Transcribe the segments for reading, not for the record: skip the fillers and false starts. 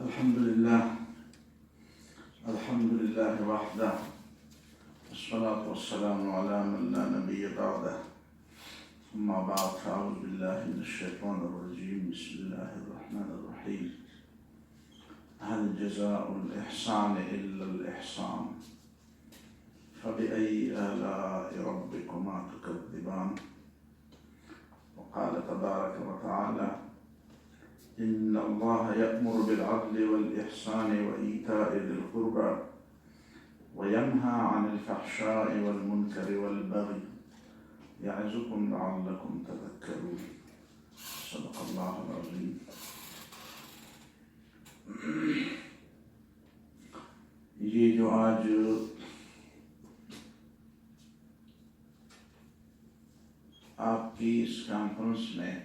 الحمد لله وحده والصلاة والسلام على من لا نبي بعده ثم بعد فأعوذ بالله من الشيطان الرجيم بسم الله الرحمن الرحيم هل جزاء الإحسان إلا الإحسان فبأي آلاء ربكما تكذبان وقال تبارك وتعالى إن الله يأمر بالعدل والإحسان وإيتاء ذي القربى وينهى عن الفحشاء والمنكر والبغي يعظكم لعلكم تذكرون صدق الله العظيم. یہ جو آج آپ کی اس کانفرنس میں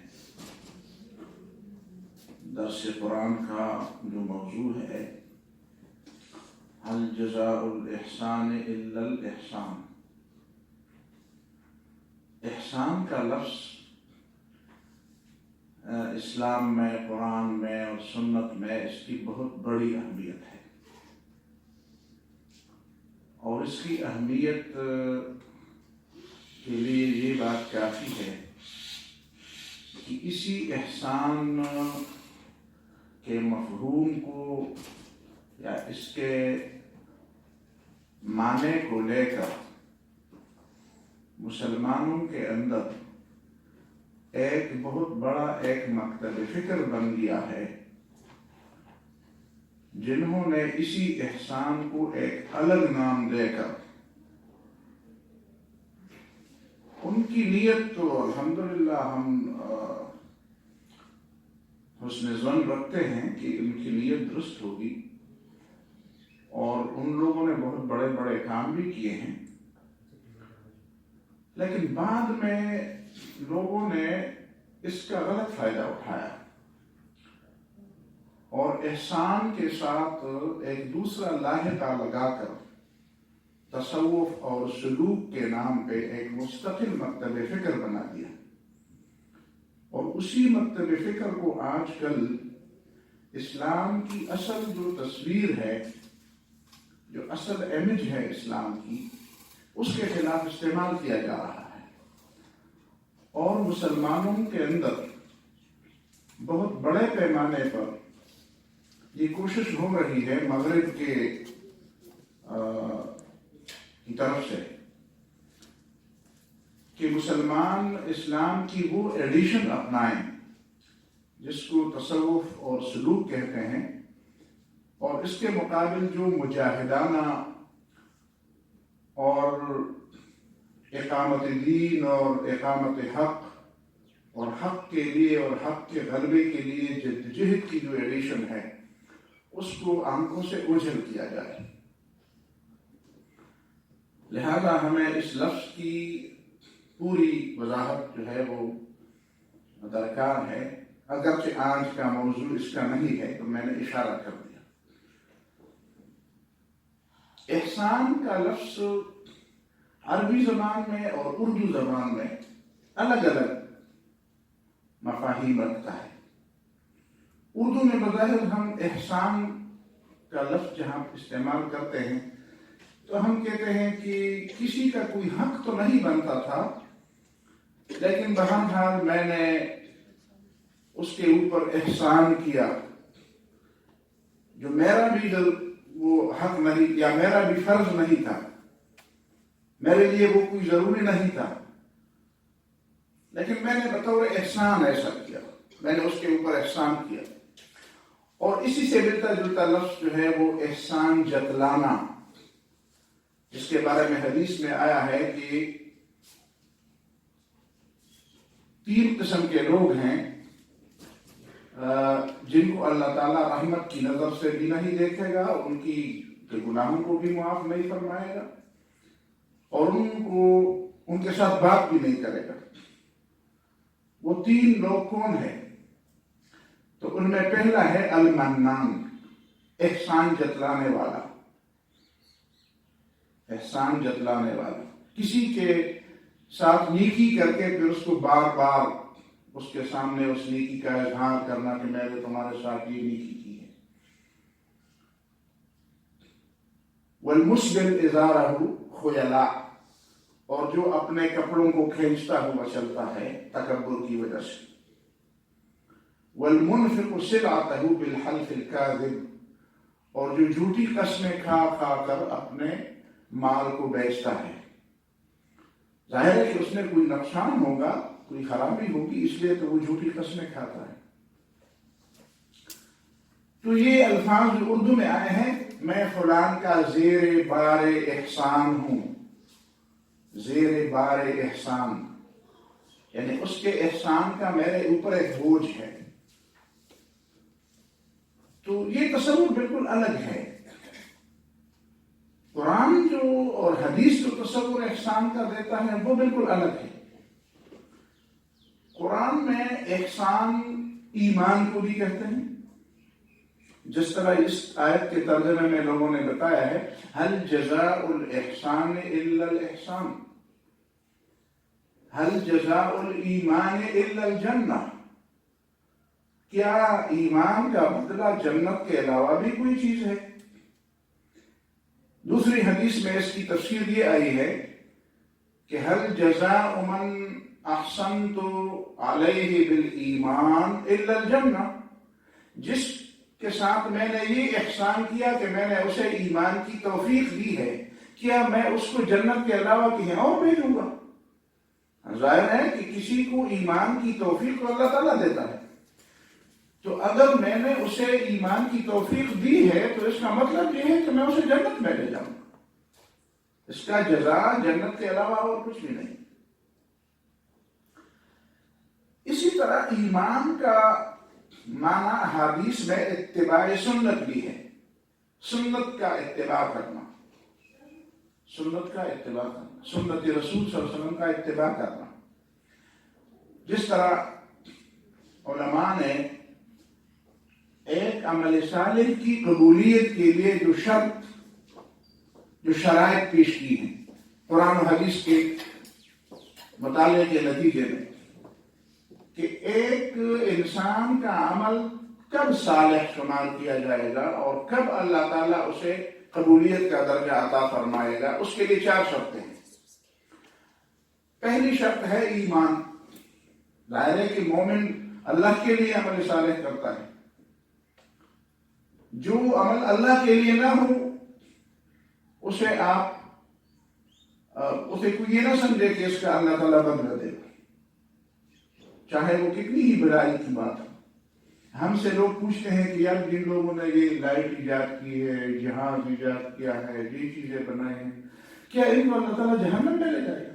درس قرآن کا جو موضوع ہے هل جزاء الإحسان إلا الإحسان، احسان کا لفظ اسلام میں، قرآن میں اور سنت میں اس کی بہت بڑی اہمیت ہے، اور اس کی اہمیت کے لیے یہ بات کافی ہے کہ اسی احسان کے مفہوم کو یا اس کے معنی کو لے کر مسلمانوں کے اندر ایک بہت بڑا ایک مکتب فکر بن گیا ہے، جنہوں نے اسی احسان کو ایک الگ نام دے کر ان کی نیت تو الحمدللہ ہم حسن ظن رکھتے ہیں کہ ان کی نیت درست ہوگی، اور ان لوگوں نے بہت بڑے بڑے کام بھی کیے ہیں، لیکن بعد میں لوگوں نے اس کا غلط فائدہ اٹھایا اور احسان کے ساتھ ایک دوسرا لاحقہ لگا کر تصوف اور سلوک کے نام پہ ایک مستقل مکتب فکر بنا دیا، اور اسی مکتب فکر کو آج کل اسلام کی اصل جو تصویر ہے، جو اصل امیج ہے اسلام کی، اس کے خلاف استعمال کیا جا رہا ہے، اور مسلمانوں کے اندر بہت بڑے پیمانے پر یہ کوشش ہو رہی ہے مغرب کی طرف سے کہ مسلمان اسلام کی وہ ایڈیشن اپنائیں جس کو تصوف اور سلوک کہتے ہیں، اور اس کے مقابل جو مجاہدانہ اور اقامت دین اور اقامت حق اور حق کے لیے اور حق کے غلبے کے لیے جدوجہد کی جو ایڈیشن ہے، اس کو آنکھوں سے اوجھل کیا جائے۔ لہذا ہمیں اس لفظ کی پوری وضاحت جو ہے وہ درکار ہے، اگرچہ آج کا موضوع اس کا نہیں ہے تو میں نے اشارہ کر دیا۔ احسان کا لفظ عربی زبان میں اور اردو زبان میں الگ الگ مفاہیم رکھتا ہے۔ اردو میں بظاہر ہم احسان کا لفظ جہاں استعمال کرتے ہیں تو ہم کہتے ہیں کہ کسی کا کوئی حق تو نہیں بنتا تھا، لیکن بہرحال میں نے اس کے اوپر احسان کیا، جو میرا بھی وہ حق نہیں یا میرا بھی فرض نہیں تھا، میرے لیے وہ کوئی ضروری نہیں تھا، لیکن میں نے بطور احسان ایسا کیا، میں نے اس کے اوپر احسان کیا۔ اور اسی سے ملتا جلتا لفظ جو ہے وہ احسان جتلانا، جس کے بارے میں حدیث میں آیا ہے کہ 3 قسم کے لوگ ہیں جن کو اللہ تعالیٰ رحمت کی نظر سے بھی نہیں دیکھے گا، ان کی گناہوں کو بھی معاف نہیں فرمائے گا، اور ان کے ساتھ بات بھی نہیں کرے گا۔ وہ 3 لوگ کون ہیں؟ تو ان میں پہلا ہے المنان، احسان جتلانے والا۔ احسان جتلانے والا، کسی کے ساتھ نیکی کر کے پھر اس کو بار بار اس کے سامنے اس نیکی کا اظہار کرنا کہ میں نے تمہارے ساتھ یہ نیکی کی ہے۔ والمسبل ازارہ خیلاء، اور جو اپنے کپڑوں کو کھینچتا ہوا چلتا ہے تکبر کی وجہ سے، والمنفق سلعتہ بالحلف الکاذب، اور جو جھوٹی قسمیں کھا کھا کر اپنے مال کو بیچتا ہے، ظاہر ہے کہ اس میں کوئی نقصان ہوگا، کوئی خرابی ہوگی، اس لیے تو وہ جھوٹی قسمیں کھاتا ہے۔ تو یہ الفاظ جو اردو میں آئے ہیں، میں فلان کا زیر بار احسان ہوں، زیر بار احسان، یعنی اس کے احسان کا میرے اوپر ایک بوجھ ہے۔ تو یہ تصور بالکل الگ ہے۔ قرآن جو اور حدیث جو تصور احسان کا دیتا ہے وہ بالکل الگ ہے۔ قرآن میں احسان ایمان کو بھی کہتے ہیں، جس طرح اس آیت کے ترجمے میں لوگوں نے بتایا ہے، هل جزاء الاحسان الا الاحسان، هل جزاء الایمان الا الجنہ، کیا ایمان کا بدلہ جنت کے علاوہ بھی کوئی چیز ہے؟ دوسری حدیث میں اس کی تفسیر یہ آئی ہے کہ هل جزاء من احسنت علیہ بالایمان الا الجنہ، جس کے ساتھ میں نے یہ احسان کیا کہ میں نے اسے ایمان کی توفیق دی ہے، کیا میں اس کو جنت کے علاوہ کہیں اور بھیجوں گا؟ ظاہر ہے کہ کسی کو ایمان کی توفیق تو اللہ تعالیٰ دیتا ہے، تو اگر میں نے اسے ایمان کی توفیق دی ہے تو اس کا مطلب یہ ہے کہ میں اسے جنت میں لے جاؤں گا، اس کا جزا جنت کے علاوہ اور کچھ بھی نہیں۔ اسی طرح ایمان کا معنی حدیث میں اتباع سنت بھی ہے، سنت کا اتباع کرنا، سنت کا اتباع کرنا، سنت رسول صلی اللہ علیہ وسلم کا اتباع کرنا۔ جس طرح علماء نے ایک عمل صالح کی قبولیت کے لیے جو شرائط پیش کی ہیں قرآن و حدیث کے مطالعے کے نتیجے میں، کہ ایک انسان کا عمل کب صالح شمار کیا جائے گا اور کب اللہ تعالیٰ اسے قبولیت کا درجہ عطا فرمائے گا، اس کے لیے 4 شرطیں ہیں۔ پہلی شرط ہے ایمان، ظاہر ہے کہ مومن اللہ کے لیے عمل صالح کرتا ہے، جو عمل اللہ کے لیے نہ ہو اسے کوئی یہ نہ سمجھے کہ اس کا اللہ تعالیٰ بدلہ دے گا، چاہے وہ کتنی ہی بڑائی کی بات ہو۔ ہم سے لوگ پوچھتے ہیں کہ یار جن لوگوں نے یہ لائٹ ایجاد کی ہے، جہاز ایجاد کیا ہے، یہ چیزیں بنائے ہیں، کیا ان کو اللہ تعالیٰ جہنم میں لے جائے گا؟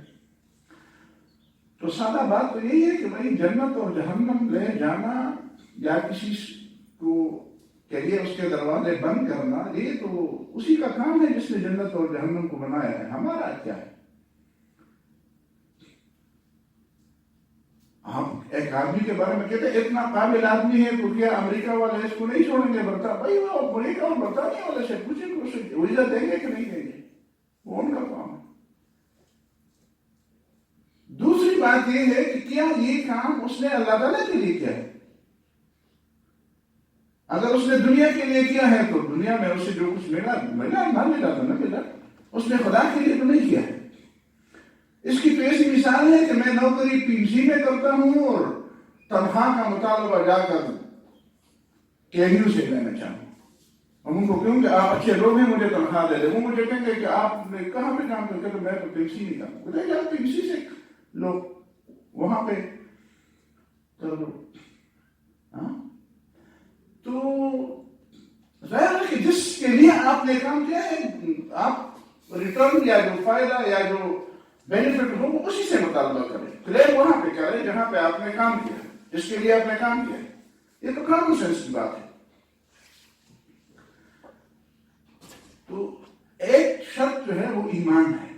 تو سادہ بات تو یہی ہے کہ بھائی جنت اور جہنم لے جانا یا کسی کو کے لیے اس کے دروازے بند کرنا، یہ تو اسی کا کام ہے جس نے جنت اور جہنم کو بنایا ہے، ہمارا کیا ہے؟ ہم ایک آدمی کے بارے میں کہتے ہیں اتنا قابل آدمی ہے تو کیا امریکہ والے اس کو نہیں چھوڑیں گے؟ بھائی وہ امریکہ اور برطانیہ والے سے پوچھیں کہ اسے ویزا دیں گے کہ نہیں دیں گے، وہ ان کا کام ہے۔ دوسری بات یہ ہے کہ کیا یہ کام اس نے اللہ تعالیٰ کے لیے کیا ہے؟ اگر اس نے دنیا کے لیے کیا ہے تو دنیا میں اسے جو کچھ ملا نہ ملا تو نہ ملا، اس نے خدا کے لیے تو نہیں کیا ہے۔ اس کی تو ایسی مثال ہے کہ میں نوکری PMC میں کرتا ہوں اور تنخواہ کا مطالبہ جا کر KNU سے لینا چاہوں، ہم ان کو کہوں کہ آپ اچھے لوگ ہیں مجھے تنخواہ دے دیں، وہ مجھے کہیں گے کہ آپ نے کہاں پہ کام کرتے کہ میں تو PMC نہیں کرتا، بتائیے آپ PMC سے لوگ وہاں پہ کر لو۔ تو ظاہر ہے کہ جس کے لیے آپ نے کام کیا ہے، آپ ریٹرن یا جو فائدہ یا جو بینیفٹ ہو اسی سے مطالبہ کریں، کلیم وہاں پہ کریں جہاں پہ آپ نے کام کیا ہے، جس کے لیے آپ نے کام کیا ہے۔ یہ تو کامن سینس کی بات ہے۔ تو ایک شرط جو ہے وہ ایمان ہے،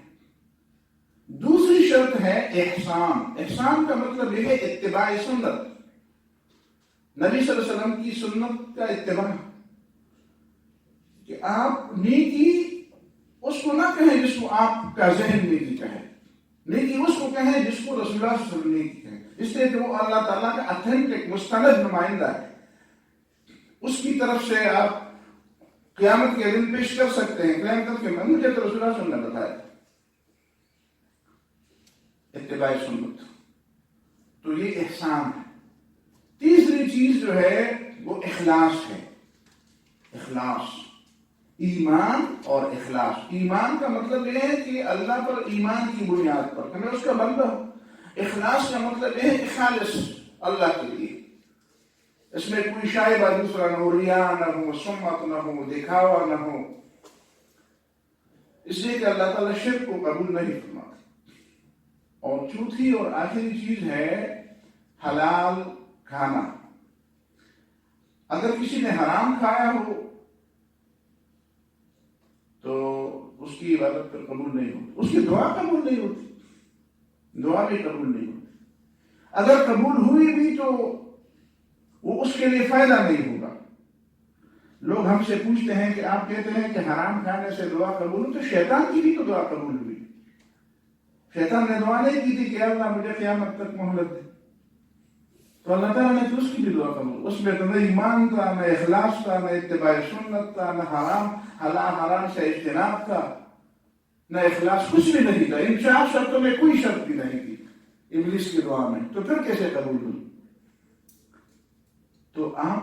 دوسری شرط ہے احسان۔ احسان کا مطلب یہ ہے اتباع سنت، نبی صلی اللہ علیہ وسلم کی سنت کا اتباع، کہ آپ نیکی اس کو نہ کہیں جس کو آپ کا ذہن نیکی کہے، نیکی اس کو کہیں جس کو رسول اللہ صلی اللہ علیہ وسلم نیکی کہے، اس لیے کہ وہ اللہ تعالیٰ کا اتھینٹک مستند نمائندہ ہے، اس کی طرف سے آپ قیامت کے دن پیش کر سکتے ہیں، کلیم کر کے مجھے تو رسول اللہ صلی اللہ علیہ وسلم نے بتایا تھا اتباع سنت. تو یہ احسان ہے. تیسری چیز جو ہے وہ اخلاص ہے. اخلاص، ایمان اور اخلاص. ایمان کا مطلب یہ ہے کہ اللہ پر ایمان کی بنیاد پر کہ میں اس کا بندہ ہوں. اخلاص کا مطلب یہ ہے کہ خالص اللہ کے لیے، اس میں کوئی شائبہ دوسرا نہ ہو، ریا نہ ہو، سمت نہ ہو، دکھاوا نہ ہو. اس لیے کہ اللہ تعالیٰ شرک کو قبول نہیں فرماتا. اور چوتھی اور آخری چیز ہے حلال کھانا. اگر کسی نے حرام کھایا ہو تو اس کی عبادت پر قبول نہیں ہوتی، اس کی دعا قبول نہیں ہوتی، دعا بھی قبول نہیں ہوتی. اگر قبول ہوئی بھی تو وہ اس کے لیے فائدہ نہیں ہوگا. لوگ ہم سے پوچھتے ہیں کہ آپ کہتے ہیں کہ حرام کھانے سے دعا قبول ہو، تو شیطان کی بھی تو دعا قبول ہوئی. شیطان نے دعا نہیں کی تھی کہ اللہ مجھے قیامت تک مہلت دے، تو اللہ تعالیٰ نے تو اس کی بھی دعا قبول. اس میں تو نہ ایمان تھا، نہ اخلاص تھا، نہ اتباع سنت تھا، نہ حرام سے اجتناب تھا، نہ اخلاص، کچھ بھی نہیں تھا. ان 4 شرطوں میں کوئی شرط بھی نہیں تھی ابلیس کی دعا میں. تو پھر کیسے قبول ہوئی؟ تو آپ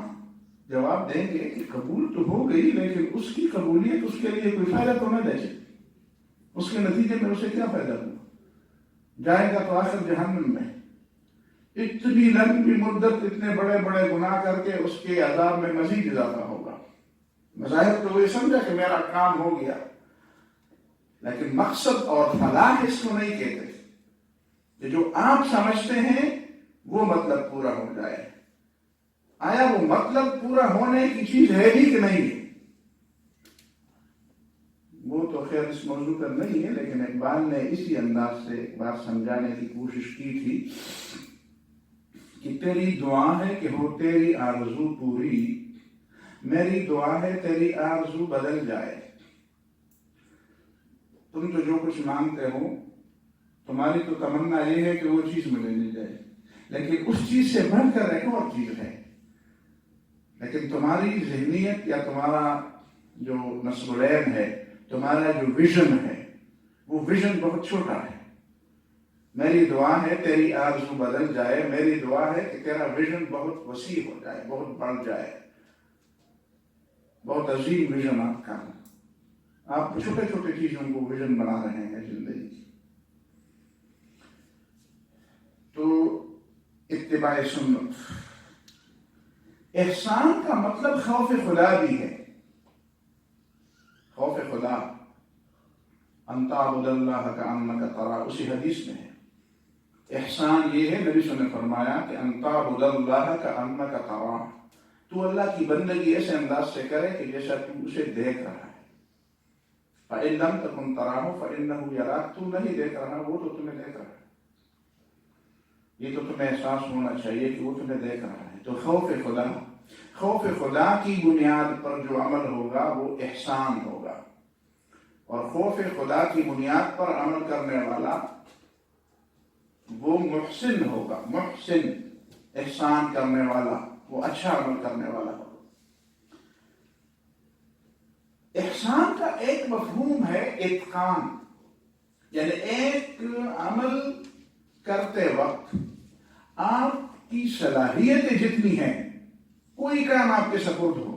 جواب دیں گے کہ قبول تو ہو گئی، لیکن اس کی قبولیت اس کے لیے کوئی فائدہ تو نہ دے سکتی. اس کے نتیجے میں اسے کیا فائدہ ہوا؟ جائے گا تو آخر جہنم میں. اتنی لمبی مدت اتنے بڑے بڑے گناہ کر کے اس کے عذاب میں مزید اضافہ ہوگا. مظاہر تو وہ سمجھا کہ میرا کام ہو گیا، لیکن مقصد اور فلاح اس کو نہیں کہتے کہ جو آپ سمجھتے ہیں وہ مطلب پورا ہو جائے. آیا وہ مطلب پورا ہونے کی چیز ہے بھی کہ نہیں ہے؟ وہ تو خیر اس موضوع پر نہیں ہے، لیکن اقبال نے اسی انداز سے ایک بار سمجھانے کی کوشش کی تھی کہ تیری دعا ہے کہ ہو تیری آرزو پوری، میری دعا ہے تیری آرزو بدل جائے. تم تو جو کچھ مانگتے ہو، تمہاری تو تمنا یہ ہے کہ وہ چیز مجھے مل جائے، لیکن اس چیز سے بڑھ کر ایک اور چیز ہے. لیکن تمہاری ذہنیت یا تمہارا جو نصب العین ہے، تمہارا جو ویژن ہے، وہ ویژن بہت چھوٹا ہے. میری دعا ہے تیری آرزو بدل جائے، میری دعا ہے کہ تیرا ویژن بہت وسیع ہو جائے، بہت بڑھ جائے، بہت عظیم ویژن آپ کا. آپ چھوٹے چھوٹے چیزوں کو ویژن بنا رہے ہیں زندگی کی. تو اتباع سنت. احسان کا مطلب خوف خدا بھی ہے. خوف خدا، ان تعبد اللہ کأنک تراہ، اسی حدیث میں ہے. احسان یہ ہے، نبی صلی اللہ علیہ وسلم نے فرمایا کہ ان تعبد اللہ کأنک تراہ، تو اللہ کی بندگی ایسے انداز سے کرے کہ جیسا تو اسے دیکھ رہا ہے. فإن لم تكن تراہ فإنہ یراک، تو نہیں دیکھ رہا وہ تو تمہیں دیکھ رہا ہے. یہ تو تمہیں احساس ہونا چاہیے کہ وہ تمہیں دیکھ رہا ہے. تو خوف خدا کی بنیاد پر جو عمل ہوگا وہ احسان ہوگا. اور خوف خدا کی بنیاد پر عمل کرنے والا وہ محسن ہوگا. محسن، احسان کرنے والا، وہ اچھا عمل کرنے والا ہوگا. احسان کا ایک مفہوم ہے اتقان، یعنی ایک عمل کرتے وقت آپ کی صلاحیتیں جتنی ہیں، کوئی کام آپ کے سپورٹ ہو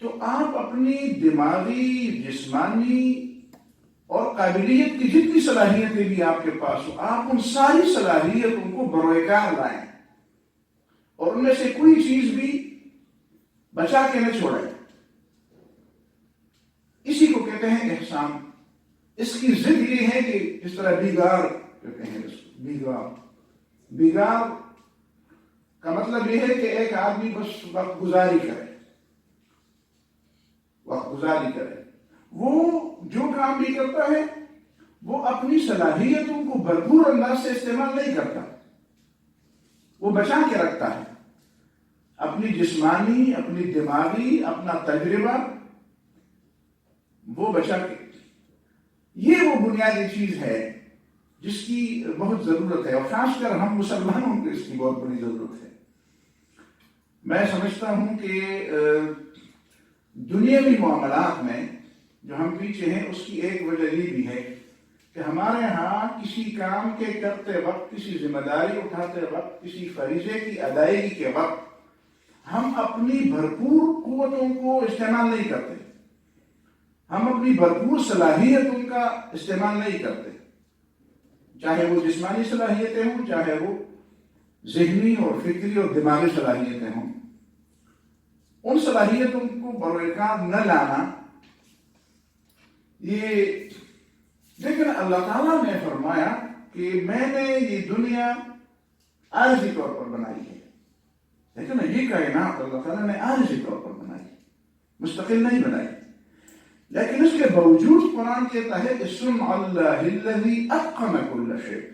تو آپ اپنی دماغی، جسمانی اور قابلیت کی جتنی صلاحیتیں بھی آپ کے پاس ہو، آپ ان ساری صلاحیتوں کو بروئے کار لائیں اور ان میں سے کوئی چیز بھی بچا کے نہ چھوڑیں. اسی کو کہتے ہیں احسان. اس کی ضد یہ ہے کہ جس طرح بیگار کہتے ہیں، بیگار کا مطلب یہ ہے کہ ایک آدمی بس وقت گزاری کرے. وہ جو کام بھی کرتا ہے وہ اپنی صلاحیتوں کو بھرپور انداز سے استعمال نہیں کرتا، وہ بچا کے رکھتا ہے. اپنی جسمانی، اپنی دماغی، اپنا تجربہ وہ بچا کے. یہ وہ بنیادی چیز ہے جس کی بہت ضرورت ہے، اور خاص کر ہم مسلمانوں کو اس کی بہت بڑی ضرورت ہے. میں سمجھتا ہوں کہ دنیاوی معاملات میں جو ہم پیچھے ہیں، اس کی ایک وجہ یہ بھی ہے کہ ہمارے ہاں کسی کام کے کرتے وقت، کسی ذمہ داری اٹھاتے وقت، کسی فریضے کی ادائیگی کے وقت ہم اپنی بھرپور قوتوں کو استعمال نہیں کرتے، ہم اپنی بھرپور صلاحیتوں کا استعمال نہیں کرتے، چاہے وہ جسمانی صلاحیتیں ہوں، چاہے وہ ذہنی اور فکری اور دماغی صلاحیتیں ہوں۔ ان صلاحیتوں کو بروئے نہ لانا، یہ لیکن اللہ تعالیٰ نے فرمایا کہ میں نے یہ دنیا عارضی طور پر بنائی ہے، لیکن یہ کائنات اللہ تعالیٰ نے عارضی طور پر بنائی، مستقل نہیں بنائی، لیکن اس کے باوجود قرآن کہتا ہے کہ صنع اللہ الذی اتقن کل شیء،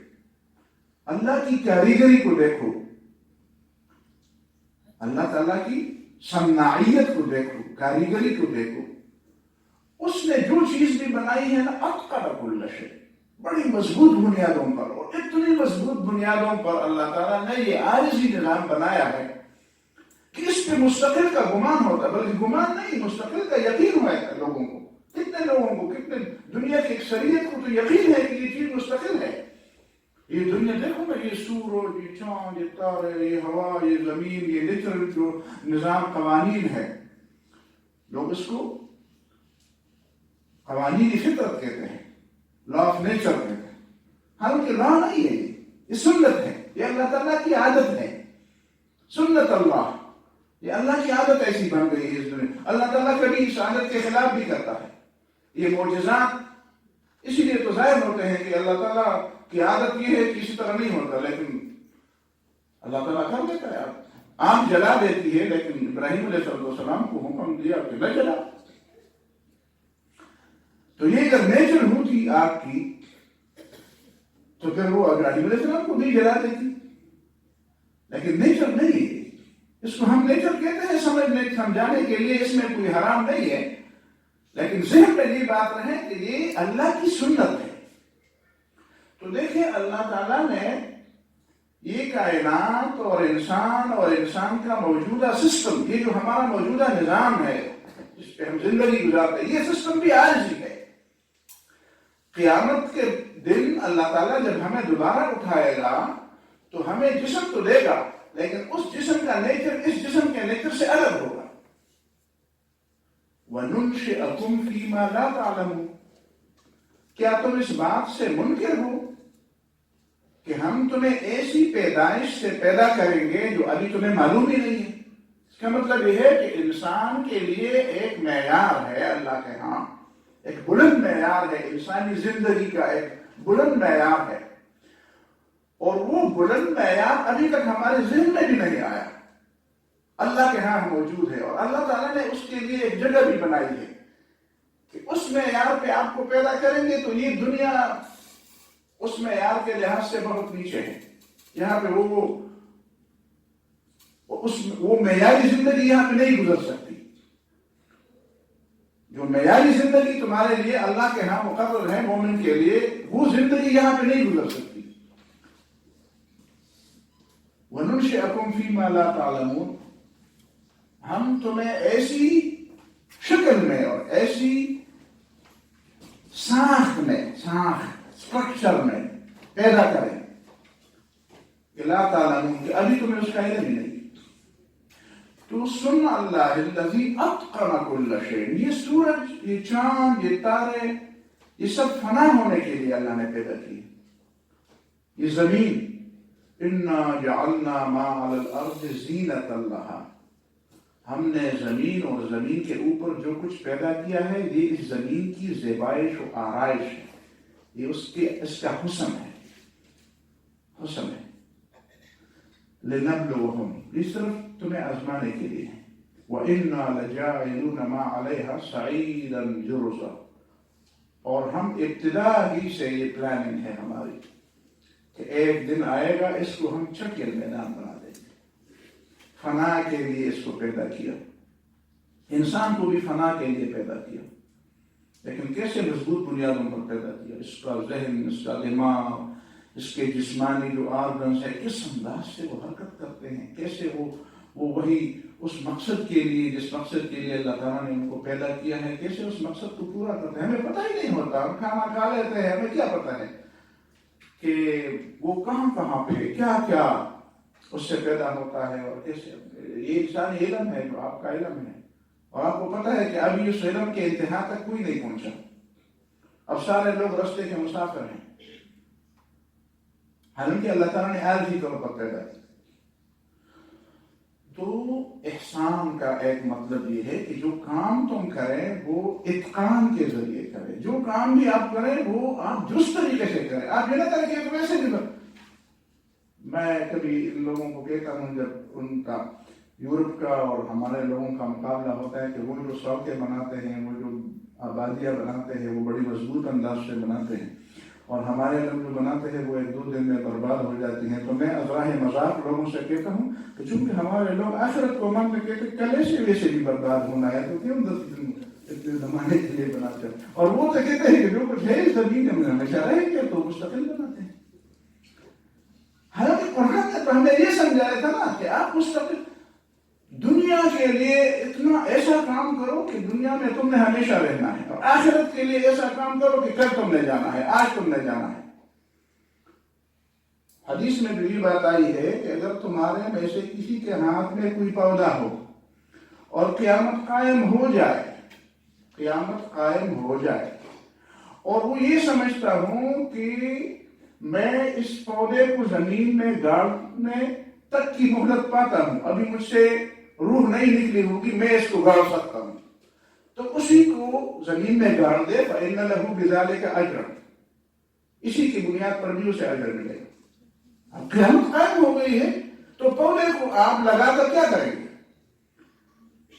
اللہ کی کاریگری کو دیکھو، اللہ تعالیٰ کی صناعیت کو دیکھو، کاریگری کو دیکھو، اس نے جو چیز بھی بنائی ہے نا، اتقن کل شیء، بڑی مضبوط بنیادوں پر، اور اتنی مضبوط بنیادوں پر اللہ تعالیٰ نے یہ عارضی نظام بنایا ہے کہ اس پہ مستقل کا گمان ہوتا ہے، بلکہ گمان نہیں، مستقل کا یقین ہوا ہے لوگوں کو، کتنے لوگوں کو، کتنے دنیا کی اکثریت کو تو یقین ہے کہ یہ چیز مستقل ہے۔ یہ دنیا دیکھو نا، یہ سورج، یہ چاند، یہ تارے، یہ ہوا، یہ زمین، یہ نیچرل جو نظام قوانین ہے، لوگ اس کو قوانین فطرت کہتے ہیں، لا آف نیچر کہتے ہیں، حالانکہ لا نہیں ہے، یہ سنت ہے، یہ اللہ تعالیٰ کی عادت ہے، سنت اللہ، یہ اللہ کی عادت ایسی بن گئی ہے اس دنیا۔ اللہ تعالیٰ کبھی اس عادت کے خلاف بھی کرتا ہے۔ یہ معجزات اسی لیے تو ظاہر ہوتے ہیں کہ اللہ تعالیٰ کی عادت یہ ہے کہ اسی طرح نہیں ہوتا، لیکن اللہ تعالیٰ کر دیتا ہے، آگ جلا دیتی ہے، لیکن ابراہیم علیہ السلام کو حکم دیا کہ نہ جلا، تو یہ اگر نیچر ہوتی آگ کی تو پھر وہ ابراہیم علیہ السلام کو بھی جلا دیتی، لیکن نیچر نہیں ہے، اس کو ہم نیچر کہتے ہیں سمجھانے کے لیے، اس میں کوئی حرام نہیں ہے، لیکن ذہن میں یہ بات رہے کہ یہ اللہ کی سنت ہے۔ تو دیکھیں اللہ تعالیٰ نے یہ کائنات اور انسان کا موجودہ سسٹم، یہ جو ہمارا موجودہ نظام ہے جس پہ ہم زندگی گزارتے ہیں، یہ سسٹم بھی عارضی ہے۔ قیامت کے دن اللہ تعالیٰ جب ہمیں دوبارہ اٹھائے گا تو ہمیں جسم تو دے گا، لیکن اس جسم کا نیچر اس جسم کے نیچر سے الگ ہوگا۔ وَنُنْشِئَكُمْ فِي مَا لَا تَعْلَمُونَ، کیا تم اس بات سے منکر ہو کہ ہم تمہیں ایسی پیدائش سے پیدا کریں گے جو ابھی تمہیں معلوم ہی نہیں ہے؟ اس کا مطلب یہ ہے کہ انسان کے لیے ایک معیار ہے اللہ کے ہاں، ایک بلند معیار ہے، انسانی زندگی کا ایک بلند معیار ہے، اور وہ بلند معیار ابھی تک ہمارے ذہن میں بھی نہیں آیا، اللہ کے ہاں موجود ہے، اور اللہ تعالیٰ نے اس کے لیے ایک جگہ بھی بنائی ہے کہ اس معیار پہ آپ کو پیدا کریں گے تو یہ دنیا اس معیار کے لحاظ سے بہت نیچے ہے، یہاں پہ وہ معیاری زندگی یہاں پہ نہیں گزر سکتی، جو معیاری زندگی تمہارے لیے اللہ کے ہاں مقرر ہے مومن کے لیے، وہ زندگی یہاں پہ نہیں گزر سکتی۔ وَنُنْشِئَكُمْ فِي مَا لَا تَعْلَمُونَ، ہم تمہیں ایسی شکل میں اور ایسی ساخت اسٹرکچر میں پیدا کریں کہ لا تعلمون، کہ ابھی تمہیں اس کا علم ہی نہیں۔ تو سن اللہ الذی اتقن کل شیء، یہ سورج، یہ چاند، یہ تارے، یہ سب فنا ہونے کے لیے اللہ نے پیدا کی، یہ زمین، انا جعلنا ما علی الارض زینۃ لہا، ہم نے زمین اور زمین کے اوپر جو کچھ پیدا کیا ہے یہ اس زمین کی زیبائش و آرائش ہے، یہ اس کا حسن ہے، لنبلوہم، یہ صرف تمہیں آزمانے کے لیے ہے، وَإِنَّا لَجَاعِلُونَ مَا عَلَيْهَا صَعِيدًا جُرُزًا، اور ہم ابتدا ہی سے یہ پلاننگ ہے ہماری کہ ایک دن آئے گا اس کو ہم چکر میدان بنا دیں گے۔ فنا کے لیے اس کو پیدا کیا، انسان کو بھی فنا کے لیے پیدا کیا، لیکن کیسے مضبوط بنیادوں پر پیدا کیا، اس کا ذہن، اس کا دماغ، اس کے جسمانی جو آرگنز ہیں، کس انداز سے وہ حرکت کرتے ہیں، کیسے وہ وہی اس مقصد کے لیے جس مقصد کے لیے اللہ تعالیٰ نے ان کو پیدا کیا ہے، کیسے اس مقصد کو پورا کرتے ہیں ہمیں پتہ ہی نہیں ہوتا. ہم کھانا کھا لیتے ہیں، ہمیں کیا پتہ ہے کہ وہ کہاں پہ کیا اس سے پیدا ہوتا ہے اور کیسے. یہ انسانی علم ہے جو آپ کا علم ہے، اور آپ کو پتہ ہے کہ ابھی اس علم کے انتہا تک کوئی نہیں پہنچا. اب سارے لوگ راستے کے مسافر ہیں، حالانکہ اللہ تعالیٰ نے عارضی طور پر پیدا کیا. تو احسان کا ایک مطلب یہ ہے کہ جو کام تم کریں وہ اتقان کے ذریعے کریں. جو کام بھی آپ کریں وہ آپ درست طریقے سے کریں. آپ یہ نہ کریں کہ ویسے بھی میں کبھی ان لوگوں کو کہتا ہوں جب ان کا یورپ کا اور ہمارے لوگوں کا مقابلہ ہوتا ہے کہ وہ جو سڑکیں بناتے ہیں، وہ جو آبادیاں بناتے ہیں وہ بڑی مضبوط انداز سے بناتے ہیں، اور ہمارے لوگ جو بناتے ہیں وہ 1-2 دن میں برباد ہو جاتی ہیں. تو میں ازراہ مذاق لوگوں سے کہتا ہوں کہ چونکہ ہمارے لوگ آخرت کو مان کے کہتے کل سے ویسے بھی برباد ہونا ہے تو کیوں 10 دن اتنے زمانے کے لیے بناتے ہیں. اور وہ تو کہتے ہیں کہ جو کچھ ہے اس زمین میں ہمیشہ رہے گا تو مستقل بناتے ہیں. حالانکہ قرآن نے تو ہمیں یہ سمجھایا تھا نا کہ آپ مستقل دنیا کے لیے اتنا ایسا کام کرو کہ دنیا میں تم نے ہمیشہ رہنا ہے، اور آخرت کے لیے ایسا کام کرو کہ کل تم نے جانا ہے، آج تم نے جانا ہے. حدیث میں بھی یہ بات آئی ہے کہ اگر تمہارے میں سے کسی کے ہاتھ میں کوئی پودا ہو اور قیامت قائم ہو جائے اور وہ یہ سمجھتا ہوں کہ میں اس پودے کو زمین میں گاڑنے تک کی مہلت پاتا ہوں، ابھی مجھ سے روح نہیں نکلی ہوگی، میں اس کو گاڑ سکتا ہوں، تو اسی کو زمین میں گاڑ دے. فَإِنَّ لَهُ بِذَلِكَ أَجْرًا، اسی کی بنیاد پر بھی اسے اجر ملے گا. اب قیامت قائم ہو گئی ہے تو پودے کو آپ لگا کر کیا کریں گے؟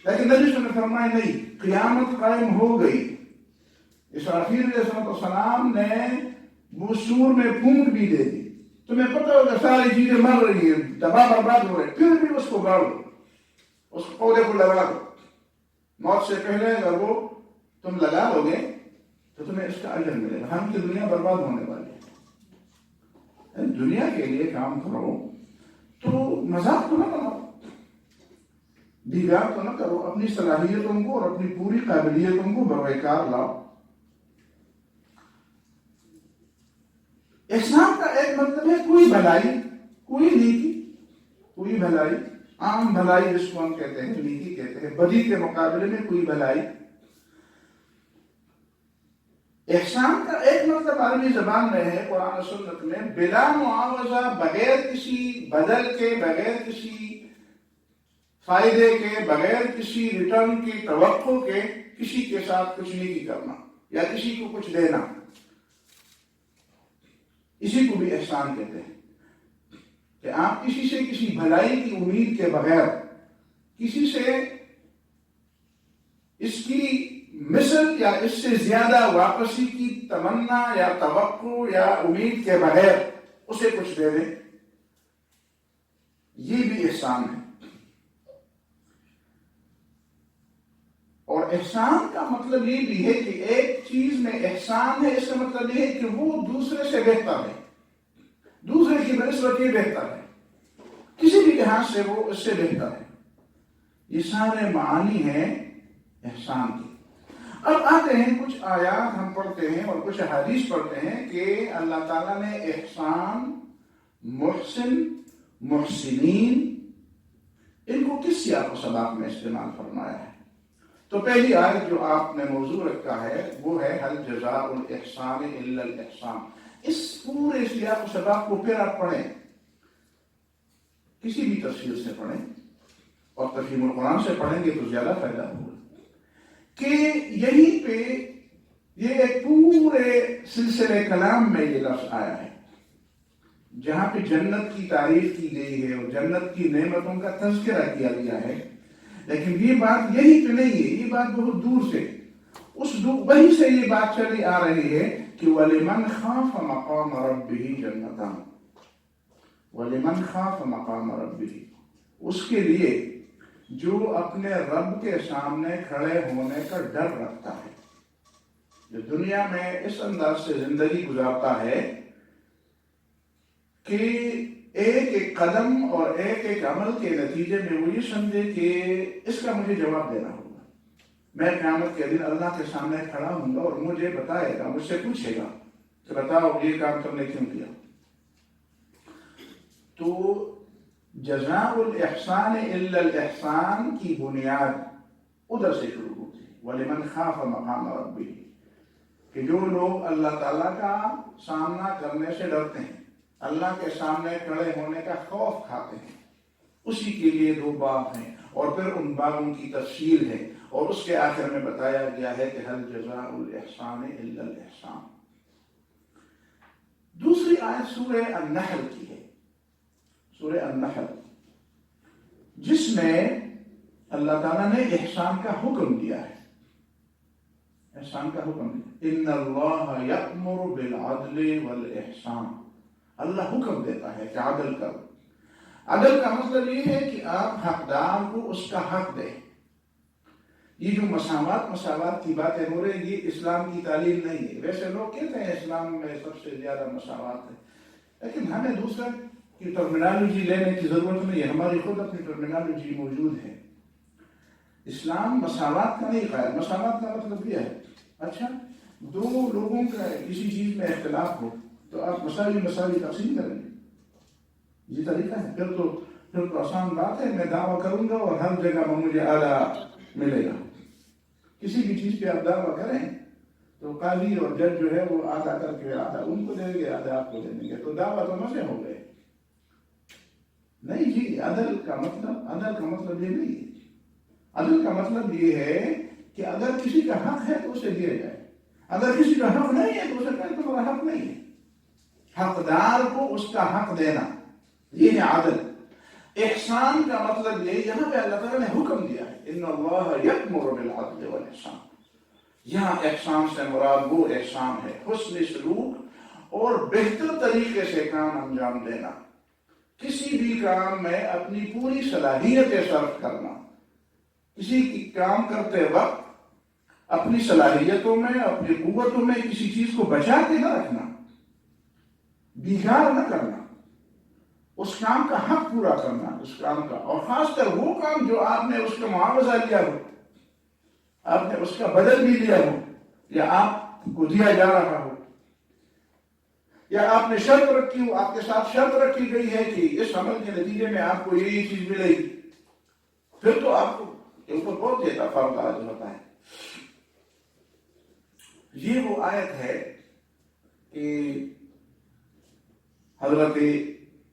لیکن نبی صلی اللہ علیہ وسلم نے فرمایا نہیں، قیامت قائم ہو گئی. اسرافیل علیہ السلام نے وہ سور میں پھونک بھی دے دی، تمہیں پتہ ہوگا ساری چیزیں مر رہی ہیں، تباہ برباد ہو رہے، پھر بھی اس کو گاڑو، اس پودے کو لگا دو. موت سے پہلے اگر وہ تم لگا دو گے تو تمہیں اس کا اجر ملے گا. ہم کی دنیا برباد ہونے والی ہے. دنیا کے لیے کام کرو تو مذاق تو نہ بناؤ، دیگر تو نہ کرو. اپنی صلاحیتوں کو اور اپنی پوری قابلیتوں کو بروئے لاؤ. احسان کا ایک مطلب ہے کوئی بھلائی، کوئی نیکی، کوئی بھلائی، عام بھلائی جس کو ہم کہتے ہیں نیکی کہتے ہیں، بدی کے مقابلے میں کوئی بھلائی. احسان کا ایک مطلب عربی زبان میں ہے قرآن و سنت میں بلا معاوضہ، بغیر کسی بدل کے، بغیر کسی فائدے کے، بغیر کسی ریٹرن کی توقع کے کسی کے ساتھ کچھ نیکی کرنا یا کسی کو کچھ دینا، اسی کو بھی احسان کہتے ہیں. کہ آپ کسی سے کسی بھلائی کی امید کے بغیر، کسی سے اس کی مثل یا اس سے زیادہ واپسی کی تمنا یا توقع یا امید کے بغیر اسے کچھ دے دیں، یہ بھی احسان ہے. اور احسان کا مطلب یہ بھی ہے کہ ایک چیز میں احسان ہے، اس کا مطلب یہ ہے کہ وہ دوسرے سے بہتر ہے، دوسرے کی بنسبت یہ بہتر ہے، کسی بھی لحاظ سے وہ اس سے بہتر ہے. یہ سارے معانی ہیں احسان کی. اب آتے ہیں کچھ آیات ہم پڑھتے ہیں اور کچھ حدیث پڑھتے ہیں کہ اللہ تعالیٰ نے احسان، محسن، محسنین، ان کو کس سیاق و سباق میں استعمال فرمایا ہے. تو پہلی آیت جو آپ نے موضوع رکھا ہے وہ ہے هل جزاء الاحسان الا الاحسان. اس پورے سیاق و سباق کو پھر آپ پڑھیں، کسی بھی تفسیر سے پڑھیں اور تفہیم القرآن سے پڑھیں گے تو زیادہ فائدہ ہوگا. کہ یہیں پہ یہ ایک پورے سلسلے کلام میں یہ لفظ آیا ہے جہاں پہ جنت کی تعریف کی گئی ہے اور جنت کی نعمتوں کا تذکرہ کیا گیا ہے. لیکن یہ بات یہی پہ نہیں ہے، یہ بات بہت دور سے، وہیں سے یہ بات چلی آ رہی ہے کہ وَلِمَنْ خَافَ مَقَامَ رَبِّهِ جَنَّتَانِ. وَلِمَنْ خَافَ مَقَامَ رَبِّهِ، اس کے لیے جو اپنے رب کے سامنے کھڑے ہونے کا ڈر رکھتا ہے، جو دنیا میں اس انداز سے زندگی گزارتا ہے کہ ایک ایک قدم اور ایک ایک عمل کے نتیجے میں وہ یہ سمجھے کہ اس کا مجھے جواب دینا ہوگا. میں قیامت کے دن اللہ کے سامنے کھڑا ہوں گا اور مجھے بتائے گا، مجھ سے پوچھے گا کہ بتاؤ یہ کام تم نے کیوں کیا. تو جزاء الاحسان الا الاحسان کی بنیاد ادھر سے شروع ہوتی ہے. وَلِمَنْ خَافَ مَقَامَ رَبِّهِ، کہ جو لوگ اللہ تعالیٰ کا سامنا کرنے سے ڈرتے ہیں، اللہ کے سامنے کھڑے ہونے کا خوف کھاتے ہیں، اسی کے لیے 2 باب ہیں اور پھر ان بابوں کی تفصیل ہے اور اس کے آخر میں بتایا گیا ہے کہ هَلْ جَزَاءُ الْإِحْسَانِ إِلَّا الْإِحْسَانُ. دوسری آیت سورہ النحل کی ہے، سورہ النحل، جس میں اللہ تعالیٰ نے احسان کا حکم دیا ہے. احسان کا حکم دیا، ان اللہ یأمر بالعدل والاحسان، اللہ حکم دیتا ہے کہ عدل کرو. عدل کا مطلب یہ ہے کہ آپ حقدار کو اس کا حق دیں. یہ جو مساوات کی باتیں ہو رہی ہیں، یہ اسلام کی تعلیم نہیں ہے. ویسے لوگ کہتے ہیں اسلام میں سب سے زیادہ مساوات ہے، لیکن ہمیں دوسرا کی ٹرمینالوجی لینے کی ضرورت نہیں ہے، ہماری خود اپنی ٹرمینالوجی موجود ہے. اسلام مساوات کا نہیں قائل. مساوات کا مطلب یہ ہے، اچھا 2 لوگوں کا کسی چیز میں اختلاف ہو تو آپ مساوی تقسیم کریں گے، یہ طریقہ ہے. پھر تو آسان بات ہے، میں دعویٰ کروں گا اور ہر جگہ میں مجھے آدھا ملے گا. کسی بھی چیز پہ آپ دعویٰ کریں تو قاضی اور جج جو ہے وہ آدھا کر کے آدھا ان کو دیں گے، آدھا آپ کو دیں گے، تو دعویٰ تو مزے ہو گئے. نہیں جی، عدل کا مطلب یہ نہیں ہے. عدل کا مطلب یہ ہے کہ اگر کسی کا حق ہے تو اسے دیا جائے، اگر کسی کا حق نہیں ہے تو اسے کہیں تمہارا حق نہیں ہے. حقدار کو اس کا حق دینا، یہ ہے عدل. احسان کا مطلب یہ، یہاں پہ اللہ تعالیٰ نے حکم دیا ہے، ان اللہ یأمر بالعدل والاحسان. یہاں احسان سے مراد وہ احسان ہے حسن سلوک اور بہتر طریقے سے کام انجام دینا. کسی بھی کام میں اپنی پوری صلاحیتیں صرف کرنا. کسی کی کام کرتے وقت اپنی صلاحیتوں میں، اپنی قوتوں میں کسی چیز کو بچا کے نہ رکھنا، بیکار نہ کرنا، اس کام کا حق پورا کرنا اس کام کا. اور خاص کر وہ کام جو آپ نے اس کا معاوضہ لیا ہو، آپ نے اس کا بدل بھی لیا ہو، یا آپ کو دیا جا رہا ہو، یا آپ نے شرط رکھی ہو، آپ کے ساتھ شرط رکھی گئی ہے کہ اس عمل کے نتیجے میں آپ کو یہ چیز ملے گی، پھر تو آپ کو اوپر بہت زیادہ فرق آج ہوتا ہے. یہ وہ آیت ہے کہ حضرت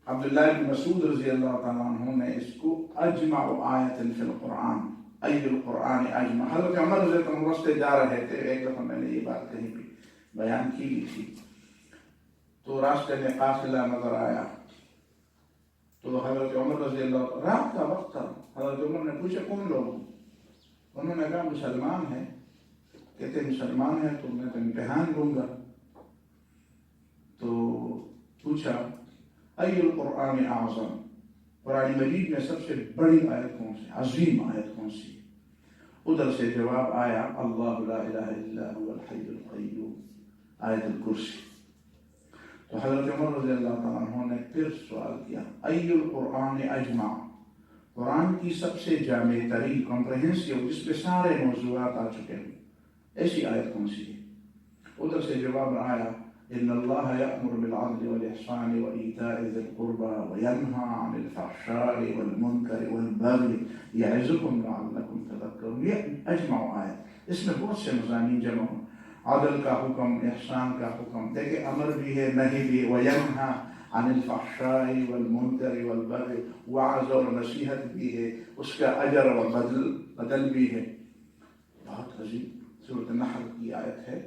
عبداللہ بن مسعود رضی اللہ تعالیٰ عنہ نے اس کو اجمع آیت فی القرآن، ای القرآن اجمع. حضرت عمر رضی اللہ عنہ راستے جا رہے تھے، ایک دفعہ میں نے یہ بات کہیں بھی بیان کی تھی، تو راستے میں قافلہ نظر آیا، تو حضرت عمر رضی اللہ، رات کا وقت تھا، حضرت عمر نے پوچھا کون لوگ؟ انہوں نے کہا مسلمان ہیں. کہتے مسلمان ہیں تو میں تو امتحان لوں گا. تو پوچھا ای القرآن اعظم، قرآن مجید میں سب سے بڑی آیت کون سی، عظیم آیت کون سی؟ ادھر سے جواب آیا اللہ لا الہ الا هو الحی القیوم، آیت الکرسی. تو حضرت عمر رضی اللہ تعالیٰ عنہ نے پھر سوال کیا ای القرآن اجمع، قرآن کی سب سے جامع ترین کمپریہنسو، جس پہ سارے موضوعات آ چکے ہیں، ایسی آیت کون سی ہے؟ ادھر سے جواب آیا ان اللہ یأمر بالعدل والاحسان وایتاء ذی القربى وینہی عن الفحشاء والمنکر والبغی یعظکم لعلکم تذکرون. یہ اجمع آیت، اس میں بہت سے مضامین جمع ہوں، عدل کا حکم، احسان کا حکم، دیکھیں امر بھی ہے، نہی بھی، وینہی عن الفحشاء والمنکر والبغی، وعظ اور نصیحت بھی ہے، اس کا اجر و بدل بھی ہے. بہت عظیم سورۃ النحل کی آیت ہے،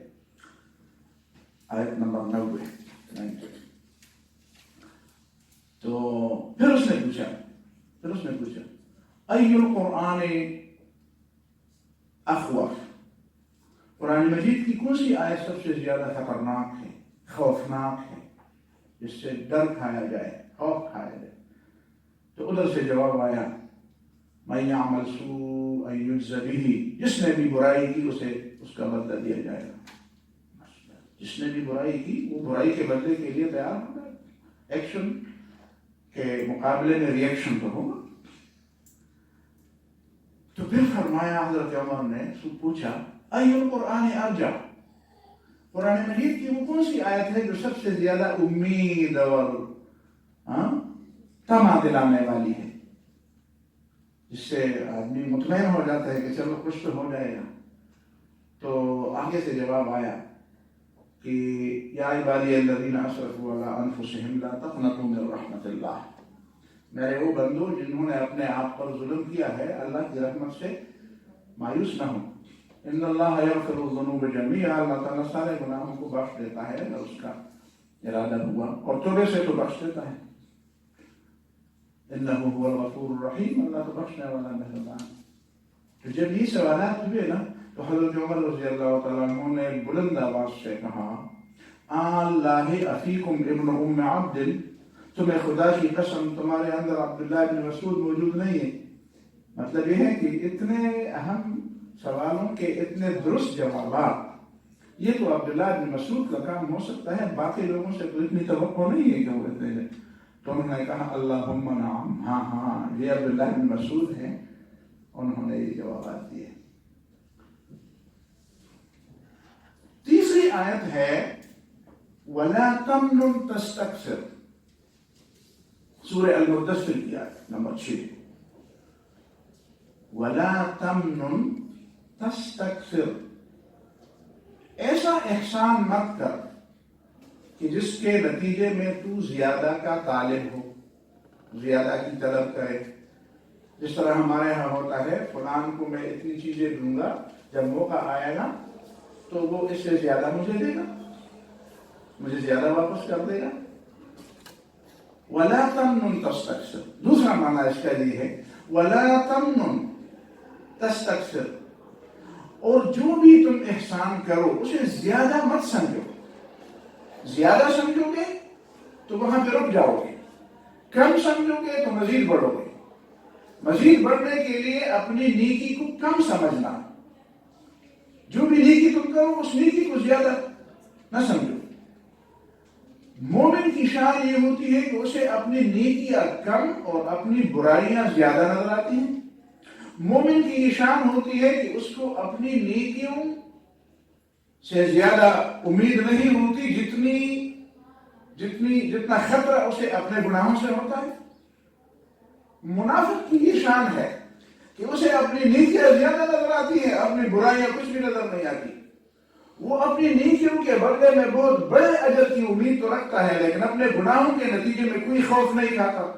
آیت نمبر 90. تو پھر اس نے پوچھا ای القرآن اخوف، قرآن مجید کی کون سی آیت سب سے زیادہ خطرناک ہے، خوفناک ہے، جس سے ڈر کھایا جائے، خوف کھایا جائے؟ تو ادھر سے جواب آیا من یعمل سوءا یجز بہ، جس نے بھی برائی کی اسے اس کا بدلہ دیا جائے گا. جس نے بھی برائی کی وہ برائی کے بدلے کے لیے تیار ہوگا، ایکشن کہ مقابلے میں ریئیکشن تو ہوگا. تو پھر فرمایا حضرت عمر نے پوچھا ای القرآن ارجع، قرآن مجید کی وہ کون سی آیت ہے جو سب سے زیادہ امید اور تما دلانے والی ہے، جس سے آدمی مطمئن ہو جاتا ہے کہ چلو کچھ تو ہو جائے گا. تو آگے سے جواب آیا کہ یا عبادی الذین اسرفوا علی انفسہم لا تقنطوا من رحمت اللہ، میرے وہ بندو جنہوں نے اپنے آپ پر ظلم کیا ہے اللہ کی رحمت سے مایوس نہ ہو. ان اللہ یغفر الذنوب جميعا، اللہ تعالیٰ سارے گناہوں کو بخش دیتا ہے اگر اس کا ارادہ ہوا، اور توبے سے تو بخش دیتا ہے. انہ هو الغفور الرحیم، اللہ تو بخشنے والا مہربان. تو جب یہ سوالات ہوئے نا تو حضرت عمر رضی اللہ تعالیٰ عنہ نے بلند آواز سے کہا اللہ افیکم ابن ام عبد، تمہیں خدا کی قسم تمہارے اندر عبداللہ بن مسعود موجود نہیں ہے. مطلب یہ ہے کہ اتنے اہم سوالوں کے اتنے درست جوابات یہ تو عبداللہ بن مسعود کا کام ہو سکتا ہے، باقی لوگوں سے تو اتنی توقع نہیں ہے کہ وہ اتنے. تو انہوں نے کہا اللہم نعم، ہاں ہاں یہ عبداللہ بن مسعود ہیں. انہوں نے یہ جوابات دیے. تیسری آیت ہے وَلَا تَمْنُنْ تَسْتَكْثِرْ، سورہ المدثر کی آیت نمبر 6. وَلَا تَمْنُنْ تَسْتَكْثِرْ، ایسا احسان مت کر کہ جس کے نتیجے میں تو زیادہ کا طالب ہو، زیادہ کی طلب کرے. جس طرح ہمارے یہاں ہوتا ہے فلان کو میں اتنی چیزیں دوں گا، جب موقع آئے گا تو وہ اس سے زیادہ مجھے دے گا، مجھے زیادہ واپس کر دے گا. وَلَا تَمْنُنْ تَسْتَكْثِرْ، دوسرا معنی اس کا یہ ہے وَلَا تَمْنُنْ تَسْتَكْثِرْ، اور جو بھی تم احسان کرو اسے زیادہ مت سمجھو. زیادہ سمجھو گے تو وہاں پہ رک جاؤ گے، کم سمجھو گے تو مزید بڑھو گے. مزید بڑھنے کے لیے اپنی نیکی کو کم سمجھنا، جو بھی نیکی تم کرو اس نیکی کو زیادہ نہ سمجھو. مومن کی شان یہ ہوتی ہے کہ اسے اپنی نیکیاں کم اور اپنی برائیاں زیادہ نظر آتی ہیں. مومن کی یہ شان ہوتی ہے کہ اس کو اپنی نیکیوں سے زیادہ امید نہیں ہوتی جتنا خطرہ اسے اپنے گناہوں سے ہوتا ہے. منافق کی یہ شان ہے کہ اسے اپنی نیکیاں زیادہ نظر آتی ہیں، اپنی برائیاں کچھ بھی نظر نہیں آتی. وہ اپنی نیکیوں کے بدلے میں بہت بڑے اجر کی امید تو رکھتا ہے، لیکن اپنے گناہوں کے نتیجے میں کوئی خوف نہیں کھاتا،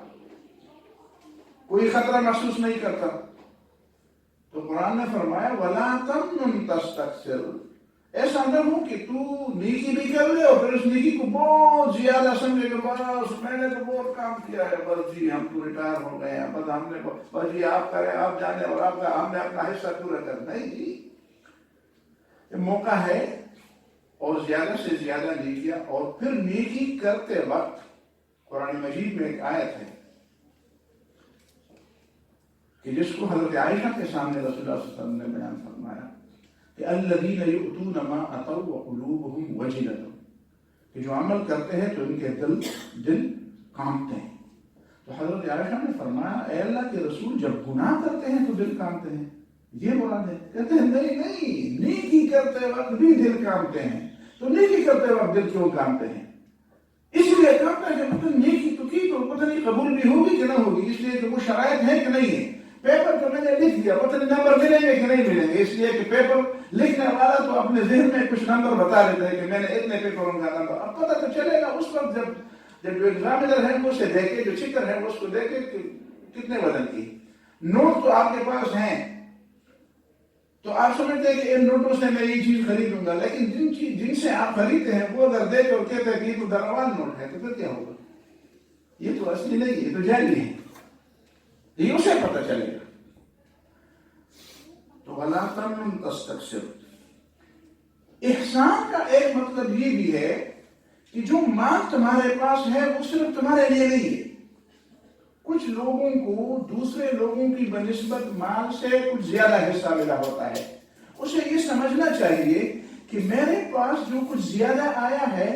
کوئی خطرہ محسوس نہیں کرتا. تو قرآن نے فرمایا وَلَا تَمْنُنْ تَسْتَكْثِرْ، ایسا نہ ہو کہ تو نیکی بھی کر لے اور پھر اس نیکی کو بہت زیادہ سمجھے کہ بس میں نے تو بہت کام کیا ہے، بس جی ہم تو ریٹائر ہو گئے ہیں، بس ہم نے بس جی آپ کریں، آپ جانے اور ہم نے اپنا حصہ پورا کرنا. نہیں جی، یہ موقع ہے اور زیادہ سے زیادہ نیکیاں. اور پھر نیکی کرتے وقت قرآن مجید میں ایک آیت ہے کہ جس کو حضرت عائشہ کے سامنے رسول اللہ صلی اللہ علیہ وسلم نے بیان فرمایا کہ الذین یؤتون ما اتوا وقلوبهم وجلۃ، کہ جو عمل کرتے ہیں تو ان کے دل کانپتے ہیں. تو حضرت عائشہ نے فرمایا اے اللہ کے رسول جب گناہ کرتے ہیں تو دل کانپتے ہیں، یہ مراد ہے؟ کہتے ہیں نہیں، نیکی کرتے وقت بھی دل کانپتے ہیں. تو نیکی کرتے وقت دل کیوں کانپتے ہیں؟ اس لیے کانپتا ہے کہ پتہ نیکی تو کی تو پتہ نہیں قبول بھی ہوگی کہ نہ ہوگی، اس لیے کہ وہ شرائط ہیں کہ نہیں ہے. پیپر تو میں نے لکھ دیا، پتہ نہیں نمبر ملیں گے کہ نہیں ملیں گے، اس لیے کہ پیپر لکھنے والا تو اپنے ذہن میں کچھ نمبر بتا دیتا ہے کہ میں نے اتنے پیپروں کا نمبر. اب پتہ تو چلے گا اس وقت جب جو ایگزامینر ہے وہ اسے دیکھے، جو چیکر ہے وہ اس کو دیکھے کہ کتنے وزن کی. نوٹ تو آپ کے پاس ہیں تو آپ سمجھتے ہیں کہ ان نوٹوں سے میں یہ چیز خریدوں گا، لیکن جن سے آپ خریدتے ہیں وہ اگر دیکھ اور کہتے ہیں کہ یہ تو دروان نوٹ ہے تو پھر کیا ہوگا؟ یہ تو اصلی نہیں، یہ تو جعلی ہے، یہ اسے پتہ چلے گا. تو وَلَا تَمْنُنْ تَسْتَكْثِرْ، احسان کا ایک مطلب یہ بھی ہے کہ جو مال تمہارے پاس ہے وہ صرف تمہارے لیے نہیں ہے. کچھ لوگوں کو دوسرے لوگوں کی بنسبت مال سے کچھ زیادہ حصہ ملا ہوتا ہے. اسے یہ سمجھنا چاہیے کہ میرے پاس جو کچھ زیادہ آیا ہے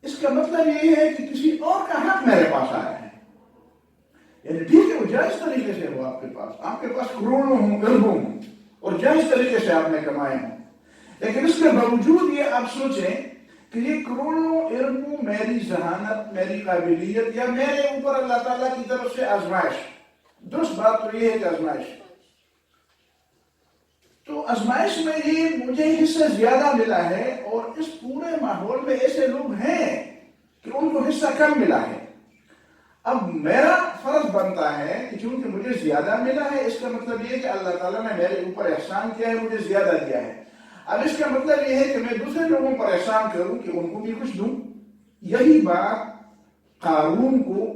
اس کا مطلب یہ ہے کہ کسی اور کا حق میرے پاس آیا ہے. یعنی ٹھیک ہے وہ جائز طریقے سے ہو آپ کے پاس کروڑوں ہوں اربوں ہوں اور جائز طریقے سے آپ نے کمائے ہوں، لیکن اس کے باوجود یہ آپ سوچیں کہ یہ کروڑوں اربوں میری ذہانت، میری قابلیت یا میرے اوپر اللہ تعالیٰ کی طرف سے آزمائش. درست بات تو یہ ہے کہ آزمائش، تو آزمائش میں یہ مجھے حصہ زیادہ ملا ہے اور اس پورے ماحول میں ایسے لوگ ہیں کہ ان کو حصہ کم ملا ہے. اب میرا فرض بنتا ہے کہ چونکہ مجھے زیادہ ملا ہے، اس کا مطلب یہ کہ اللہ تعالیٰ نے میرے اوپر احسان کیا ہے، مجھے زیادہ دیا ہے. اب اس کا مطلب یہ ہے کہ میں دوسرے لوگوں پر احسان کروں کہ ان کو بھی کچھ دوں. یہی بات قارون کو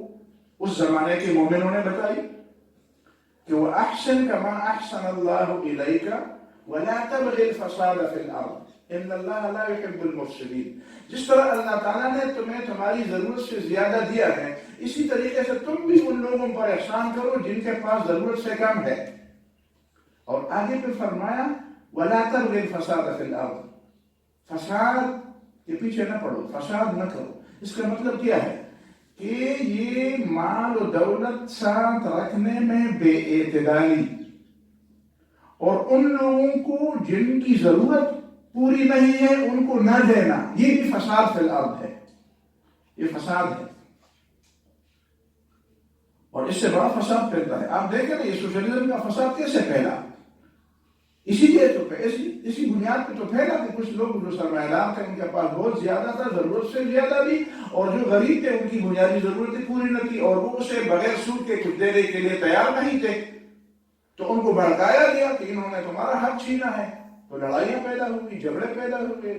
اس زمانے کے مومنوں نے بتائی کہ وہ احسن کما احسن اللہ الیک ولا تبغ الفساد فی الارض ان اللہ لا يحب المفسدین. جس طرح اللہ تعالیٰ نے تمہیں تمہاری ضرورت سے زیادہ دیا ہے، اسی طریقے سے تم بھی ان لوگوں پر احسان کرو جن کے پاس ضرورت سے کم ہے. اور آگے پہ فرمایا ولا تبغ الفساد فی الارض، فساد کے پیچھے نہ پڑو، فساد نہ کرو. اس کا مطلب کیا ہے کہ یہ مال و دولت ساتھ رکھنے میں بے اعتدالی اور ان لوگوں کو جن کی ضرورت پوری نہیں ہے ان کو نہ دینا، یہ بھی فساد فی الارض ہے. یہ فساد ہے اور اس سے بڑا فساد پھیلتا ہے. آپ دیکھیں نا یہ سوشلزم کا فساد کیسے پھیلا، اسی لیے تو اسی بنیاد پہ تو پھیلا کہ کچھ لوگ جو سرمایہ دار تھے ان کے پاس بہت زیادہ تھا، ضرورت سے زیادہ بھی، اور جو غریب تھے ان کی بنیادی ضرورتیں پوری نہ کی اور وہ اسے بغیر سود کے کچھ دینے کے لیے تیار نہیں تھے. تو ان کو بھڑکایا گیا کہ انہوں نے تمہارا حق چھینا ہے، تو لڑائیاں پیدا ہوئی، جھگڑے پیدا ہوئے.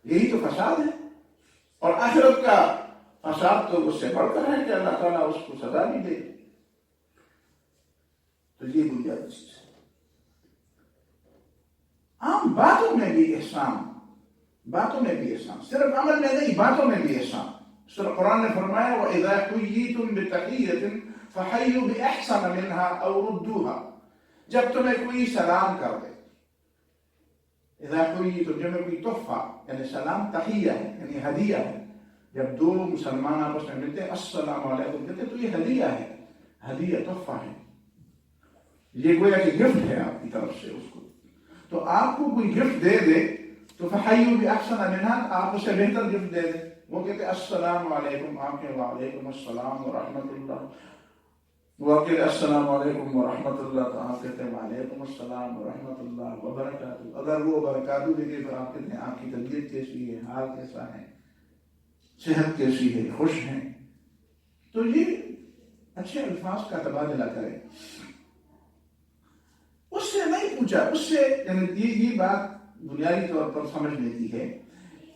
یہی تو فساد ہے. اور آخرت کا فساد تو اس سے بڑھ کر ہے کہ اللہ تعالیٰ اس کو سزا بھی دے. تو یہ بنیادی چیز ہے. عام باتوں میں بھی احسان، باتوں میں بھی احسان، صرف عمل میں نہیں، باتوں میں بھی احسان. صرف قرآن نے فرمایا وَإِذَا حُيِّيتُم بِتَحِيَّةٍ فَحَيُّوا بِأَحْسَنَ مِنْهَا أَوْ رُدُّوهَا. جب تمہیں کوئی سلام کر دے، اذا حُيِّيتُم جب کوئی تحفہ یعنی سلام تحیہ ہے یعنی ہدیہ ہے. جب دو مسلمان آپس میں ملتے ہیں السلام علیکم کہتے ہیں تو یہ ہدیہ ہے، ہدیہ تحفہ ہے. یہ گویا کہ گفٹ ہے آپ کی طرف سے اس کو. تو آپ کو کوئی گفٹ دے دے تو فحیوا بأحسن منها، آپ اسے بہتر گفٹ دے دیں. وہ کہتے ہیں السلام علیکم، آپ کے وعلیکم السلام ورحمۃ اللہ. وہ کہتے ہیں السلام علیکم ورحمۃ اللہ تو آپ کہتے ہیں وعلیکم السلام ورحمۃ اللہ وبرکاتہ. اگر وہ برکاتہ دیتے تو آپ کہتے ہیں آپ کی طبیعت کیسی ہے، حال کیسا ہے، صحت کیسی ہے، خوش ہیں. تو یہ اچھے الفاظ کا تبادلہ کریں. اس سے نہیں پوچھا، اس سے یعنی یہ بات بنیادی طور پر سمجھنے کی ہے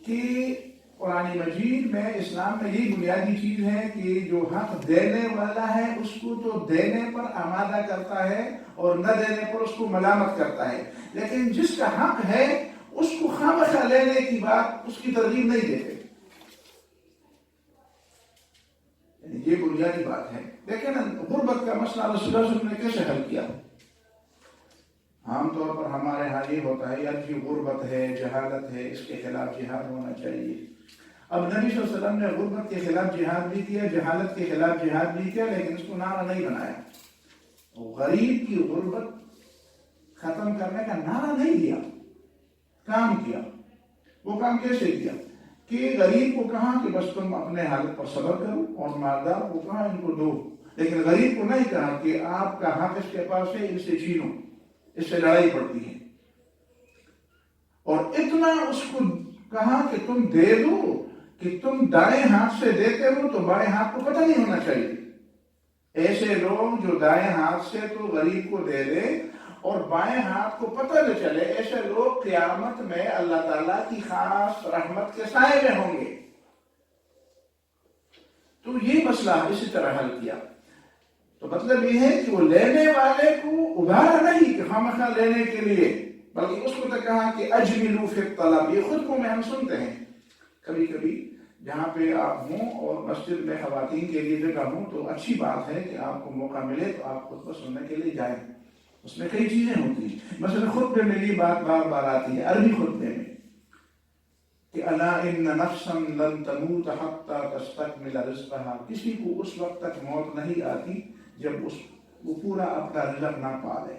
کہ قرآن مجید میں اسلام میں یہ بنیادی چیز ہے کہ جو حق دینے والا ہے اس کو تو دینے پر آمادہ کرتا ہے اور نہ دینے پر اس کو ملامت کرتا ہے، لیکن جس کا حق ہے اس کو خامخواہ لینے کی بات اس کی ترغیب نہیں دیتے. یہ بنیادی بات ہے. لیکن غربت کا مسئلہ رسول اللہ صلی اللہ علیہ وسلم نے کیسے حل کیا؟ عام طور پر ہمارے ہاں یہ ہوتا ہے یار جی غربت ہے، جہالت ہے، اس کے خلاف جہاد ہونا چاہیے. اب نبی صلی اللہ علیہ وسلم نے غربت کے خلاف جہاد بھی کیا، جہالت کے خلاف جہاد بھی کیا، لیکن اس کو نعرہ نہیں بنایا. غریب کی غربت ختم کرنے کا نعرہ نہیں دیا، کام کیا. وہ کام کیسے کیا کہ غریب کو کہا کہ بس تم اپنے حالت پر صبر کرو، اور مالدار کو کہا ان کو دو، لیکن غریب کو نہیں کہا کہ آپ کا حق اس کے پاس ہے، ان سے چھینو، اس سے لڑائی پڑتی ہے. اور اتنا اس کو کہا کہ تم دے دو کہ تم دائیں ہاتھ سے دیتے ہو تو بائیں ہاتھ کو پتہ نہیں ہونا چاہیے. ایسے لوگ جو دائیں ہاتھ سے تو غریب کو دے دے اور بائیں ہاتھ کو پتہ نہ چلے، ایسے لوگ قیامت میں اللہ تعالیٰ کی خاص رحمت کے سائے میں ہوں گے. تو یہ مسئلہ اسی طرح حل کیا. تو مطلب یہ ہے کہ وہ لینے والے کو ابھارا نہیں کہ خامخواہ لینے کے لیے، بلکہ اس کو تو کہا کہ اجملوا فی الطلب. یہ خود کو میں ہم سنتے ہیں کبھی کبھی جہاں پہ آپ ہوں اور مسجد میں خواتین کے لیے جگہ ہوں تو اچھی بات ہے کہ آپ کو موقع ملے تو آپ خطبہ سننے کے لیے جائیں. اس میں کئی چیزیں ہوتی ہیں. مثلا خطبے میں یہ بات بار بار آتی ہے عربی خطبے میں کہ الا ان نفسا لن تموت حتى تستكمل رزقها، کسی کو اس وقت تک موت نہیں آتی جب وہ پورا اپنا رزق نہ پا لے.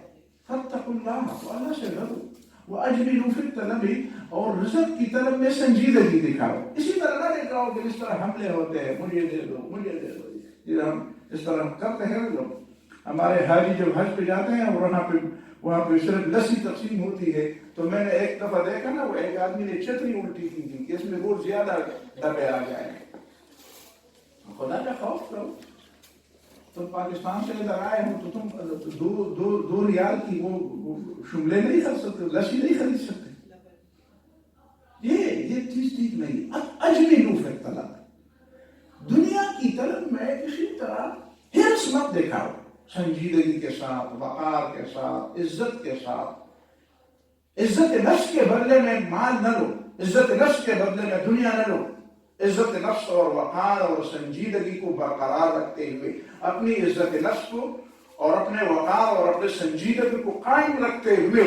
فاتقوا اللہ، تو اللہ سے ڈرو. واجملوا فی الطلب، اور رزق کی طلب میں سنجیدگی دکھاؤ. اسی طرح نہ دکھاؤ کہ اس طرح حملے ہوتے ہیں مجھے دے دو مجھے دے دو. یہ ہم اس طرح کرتے ہیں لوگ. ہمارے حاجی جب حج پہ جاتے ہیں اور وہاں پہ صرف لسی تقسیم ہوتی ہے، تو میں نے ایک دفعہ دیکھا نا، وہ ایک آدمی نے چھتری الٹی کی تھی کہ اس میں بہت زیادہ ڈبے آ جائیں. خدا کا خوف کرو. تم پاکستان سے ادھر آئے ہو تو تم دو ریال کی وہ شملے نہیں خرید سکتے، لسی نہیں خرید سکتے. یہ چیز ٹھیک نہیں. اجملوا فی الطلب، دنیا کی طلب میں کسی طرح ہرس مت دکھاؤ. سنجیدگی کے ساتھ، وقار کے ساتھ، عزت کے ساتھ. عزت نفس کے بدلے میں مال نہ لو، عزت نفس کے بدلے میں دنیا نہ لو. عزت نفس اور وقار اور سنجیدگی کو برقرار رکھتے ہوئے، اپنی عزت نفس کو اور اپنے وقار اور اپنے سنجیدگی کو قائم رکھتے ہوئے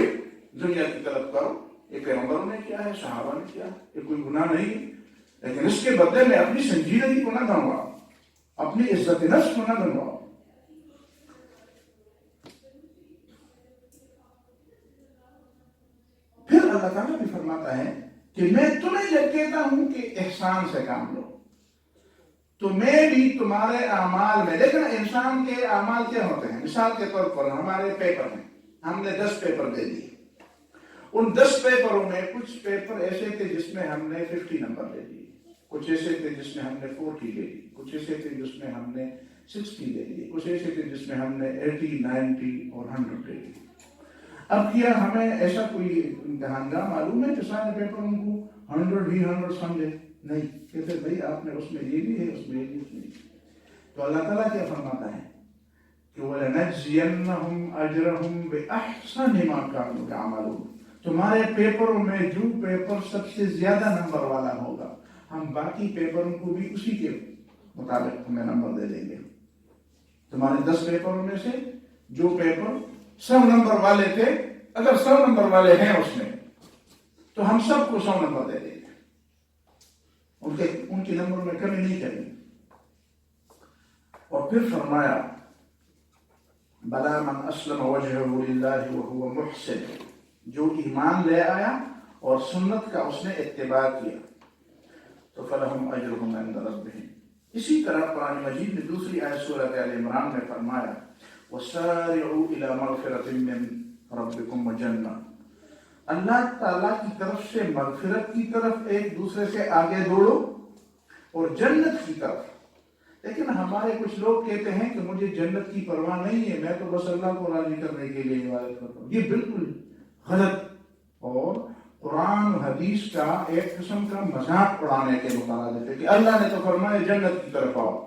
دنیا کی طلب کرو. یہ پیغمبروں نے کیا ہے، صحابہ نے کیا ہے، یہ کوئی گناہ نہیں ہے. لیکن اس کے بدلے میں اپنی سنجیدگی کو نہ گنواؤ، اپنی عزت نفس کو نہ گنواؤ. پھر اللہ تعالیٰ بھی فرماتا ہے کہ میں تمہیں جب کہتا ہوں کہ احسان سے کام لو، تو میں بھی تمہارے اعمال میں، دیکھنا انسان کے اعمال کیا ہوتے ہیں. مثال کے طور پر ہمارے پیپر ہیں، ہم نے 10 پیپر دے دیے. ان 10 پیپروں میں کچھ پیپر ایسے تھے جس میں ہم نے 50 نمبر دے دیے، کچھ ایسے تھے جس میں ہم نے 40 دے دی، کچھ ایسے تھے جس میں ہم نے 60 دے دیے، کچھ ایسے تھے جس میں ہم نے 80 90 اور 100 دے دی. اب کیا ہمیں ایسا کوئی امتحان کا معلوم ہے کہ سارے پیپروں کو 100 ہی 100 سمجھے؟ نہیں. کہتے بھائی آپ نے اس میں یہ بھی ہے، اس میں یہ بھی، اس میں. تو اللہ تعالیٰ کیا فرماتا ہے کہ وَلَنَجْزِيَنَّهُمْ أَجْرَهُمْ بِأَحْسَنِ مَا كَانُوا يَعْمَلُونَ. تمہارے پیپروں میں جو پیپر سب سے زیادہ نمبر والا ہوگا، ہم باقی پیپروں کو بھی اسی کے مطابق تمہیں نمبر دے دیں گے. تمہارے 10 پیپروں میں سے جو پیپر 100 نمبر والے تھے، اگر 100 نمبر والے ہیں اس میں، تو ہم سب کو 100 نمبر دے دیں گے. ان کے نمبر میں کمی نہیں کریں گے. اور پھر فرمایا بلا من اسلم وجهه لله وهو محسن، جو ایمان لے آیا اور سنت کا اس نے اتباع کیا، تو فلہم اجرہم عند ربہم. اسی طرح قرآن مجید میں دوسری آیت سورہ آل عمران میں فرمایا وَسَارِعُوا إِلَى مَغْفِرَةٍ مِّن رَبِّكُمْ وَجَنَّةٍ. اللہ تعالیٰ کی طرف سے مغفرت کی طرف ایک دوسرے سے آگے دوڑو اور جنت کی طرف. لیکن ہمارے کچھ لوگ کہتے ہیں کہ مجھے جنت کی پرواہ نہیں ہے، میں تو بس اللہ کو راضی کرنے کے لیے عبادت کرتا ہوں. یہ بالکل غلط اور قرآن حدیث کا ایک قسم کا مذاق اڑانے کے مترادف ہے کہ اللہ نے تو فرمایا جنت کی طرف آؤ.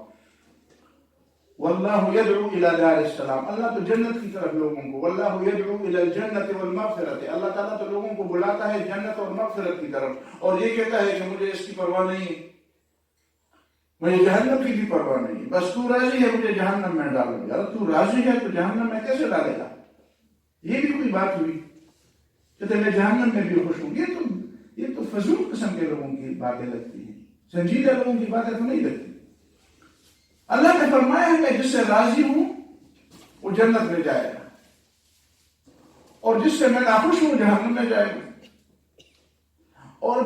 واللہ یدعو الی دار السلام، اللہ تو جنت کی طرف لوگوں کو. واللہ یدعو الی الجنت والمغفرۃ، اللہ تعالیٰ تو لوگوں کو بلاتا ہے جنت اور مغفرت کی طرف، اور یہ کہتا ہے کہ مجھے اس کی پرواہ نہیں ہے، مجھے جہنم کی بھی پرواہ نہیں ہے، بس تو راضی ہے مجھے جہنم میں ڈالو. یار تو راضی ہے تو جہنم میں کیسے ڈالے گا؟ یہ بھی کوئی بات ہوئی؟ کہتے میں جہنم میں بھی خوش ہوں. یہ تو فضول قسم کے لوگوں کی باتیں لگتی ہیں، سنجیدہ لوگوں کی باتیں تو نہیں لگتی. اللہ نے فرمایا ہے میں جس سے راضی ہوں وہ جنت میں جائے گا، اور جس سے میں ناخوش ہوں جہنم میں جائے گا. اور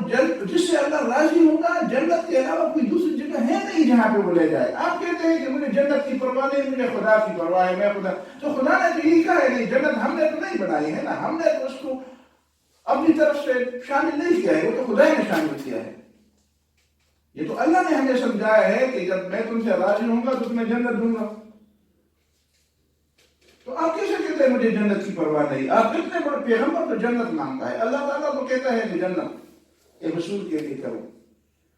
جس سے اللہ راضی ہوگا جنت کے علاوہ کوئی دوسری جگہ ہے نہیں جہاں پہ وہ لے جائے. آپ کہتے ہیں کہ مجھے جنت کی پرواہ نہیں، مجھے خدا کی پرواہ ہے، میں خدا. تو خدا نے تو یہی کہا ہے نہیں، جنت ہم نے تو نہیں بنائی ہے نا، ہم نے تو اس کو اپنی طرف سے شامل نہیں کیا ہے، وہ تو خدا نے شامل کیا ہے. یہ تو اللہ نے ہمیں سمجھایا ہے کہ جب میں تم سے راضی ہوں گا تو تمہیں جنت دوں گا. تو آپ کیسے کہتے ہیں مجھے جنت کی پرواہ نہیں؟ آپ کتنے بڑے پیغمبر تو جنت مانگتا ہے، اللہ تعالیٰ تو کہتا ہے کہ جنت یہ وصول کے لیے کرو.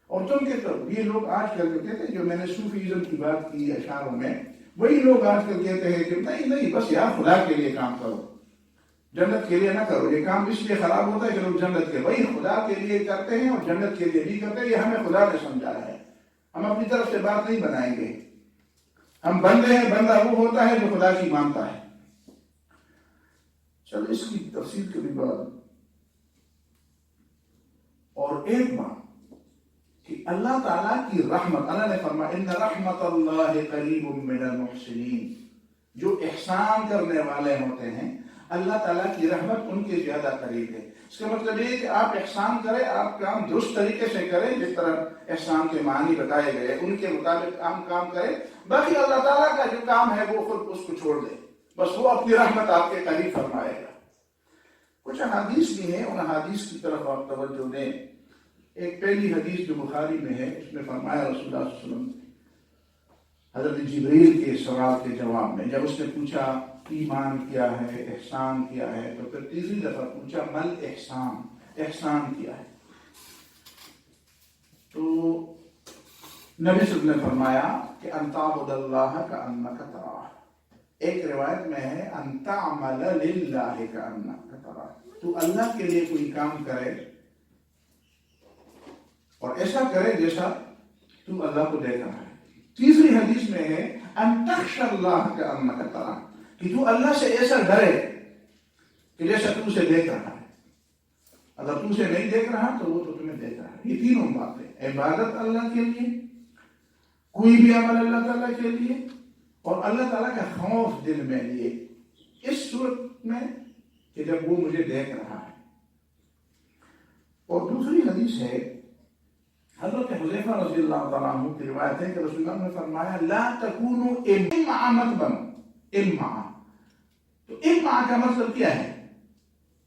اور تم کہتے ہو، یہ لوگ آج کل کہتے ہیں، جو میں نے صوفیزم کی بات کی اشعاروں میں، وہی لوگ آج کل کہتے ہیں کہ نہیں بس یار خدا کے لیے کام کرو، جنت کے لیے نہ کرو. یہ کام اس لیے خراب ہوتا ہے کہ لوگ جنت کے وہی خدا کے لیے کرتے ہیں اور جنت کے لیے نہیں کرتے ہیں. یہ ہمیں خدا نے سمجھایا ہے، ہم اپنی طرف سے بات نہیں بنائیں گے. ہم بندے ہیں، بندہ وہ ہوتا ہے جو خدا کی مانتا ہے. چلو اس کی تفصیل کے بھی بعد. اور ایک بات کہ اللہ تعالیٰ کی رحمت، اللہ نے فرمایا ان رحمت اللہ قریب من المحسنین، جو احسان کرنے والے ہوتے ہیں اللہ تعالیٰ کی رحمت ان کے زیادہ قریب ہے۔ اس کا مطلب یہ کہ آپ احسان کریں، آپ کام درست طریقے سے کریں، جس طرح احسان کے معنی بتائے گئے ان کے مطابق عام کام کریں، باقی اللہ تعالیٰ کا جو کام ہے وہ خود اس کو چھوڑ دیں، بس وہ اپنی رحمت آپ کے قریب فرمائے گا۔ کچھ احادیث بھی ہیں، ان احادیث کی طرف آپ توجہ دیں۔ ایک پہلی حدیث جو بخاری میں ہے، اس میں فرمایا رسول اللہ صلی اللہ علیہ وسلم حضرت جبریل کے سوال کے جواب میں، جب اس نے پوچھا ایمان کیا ہے، احسان کیا ہے، تو پھر تیسری دفعہ پوچھا مل احسان، احسان کیا ہے؟ تو نبی صلی اللہ علیہ وسلم نے فرمایا کہ ان تعبد اللہ کأنک تراہ، ایک روایت میں ہے ان تعمل للہ کأنک تراہ، تو اللہ کے لیے کوئی کام کرے اور ایسا کرے جیسا تو اللہ کو دیکھ رہا ہے۔ تیسری حدیث میں ہے ان تخشى اللہ کأنک تراہ، کہ تو اللہ سے ایسا ڈرے کہ جیسا تو اسے دیکھ رہا ہے، اگر تو اسے نہیں دیکھ رہا تو وہ تو تمہیں دیکھ رہا ہے۔ یہ تینوں باتیں، عبادت اللہ کے لیے، کوئی بھی عمل اللہ تعالیٰ کے لیے، اور اللہ تعالیٰ کا خوف دل میں لیے، اس صورت میں کہ جب وہ مجھے دیکھ رہا ہے۔ اور دوسری حدیث ہے حضرت حذیفہ رضی اللہ تعالیٰ عنہ کی روایت ہے کہ رسول اللہ نے فرمایا لا تکونوا امعا، مت بنو امعا۔ تو امعا کا مطلب کیا ہے؟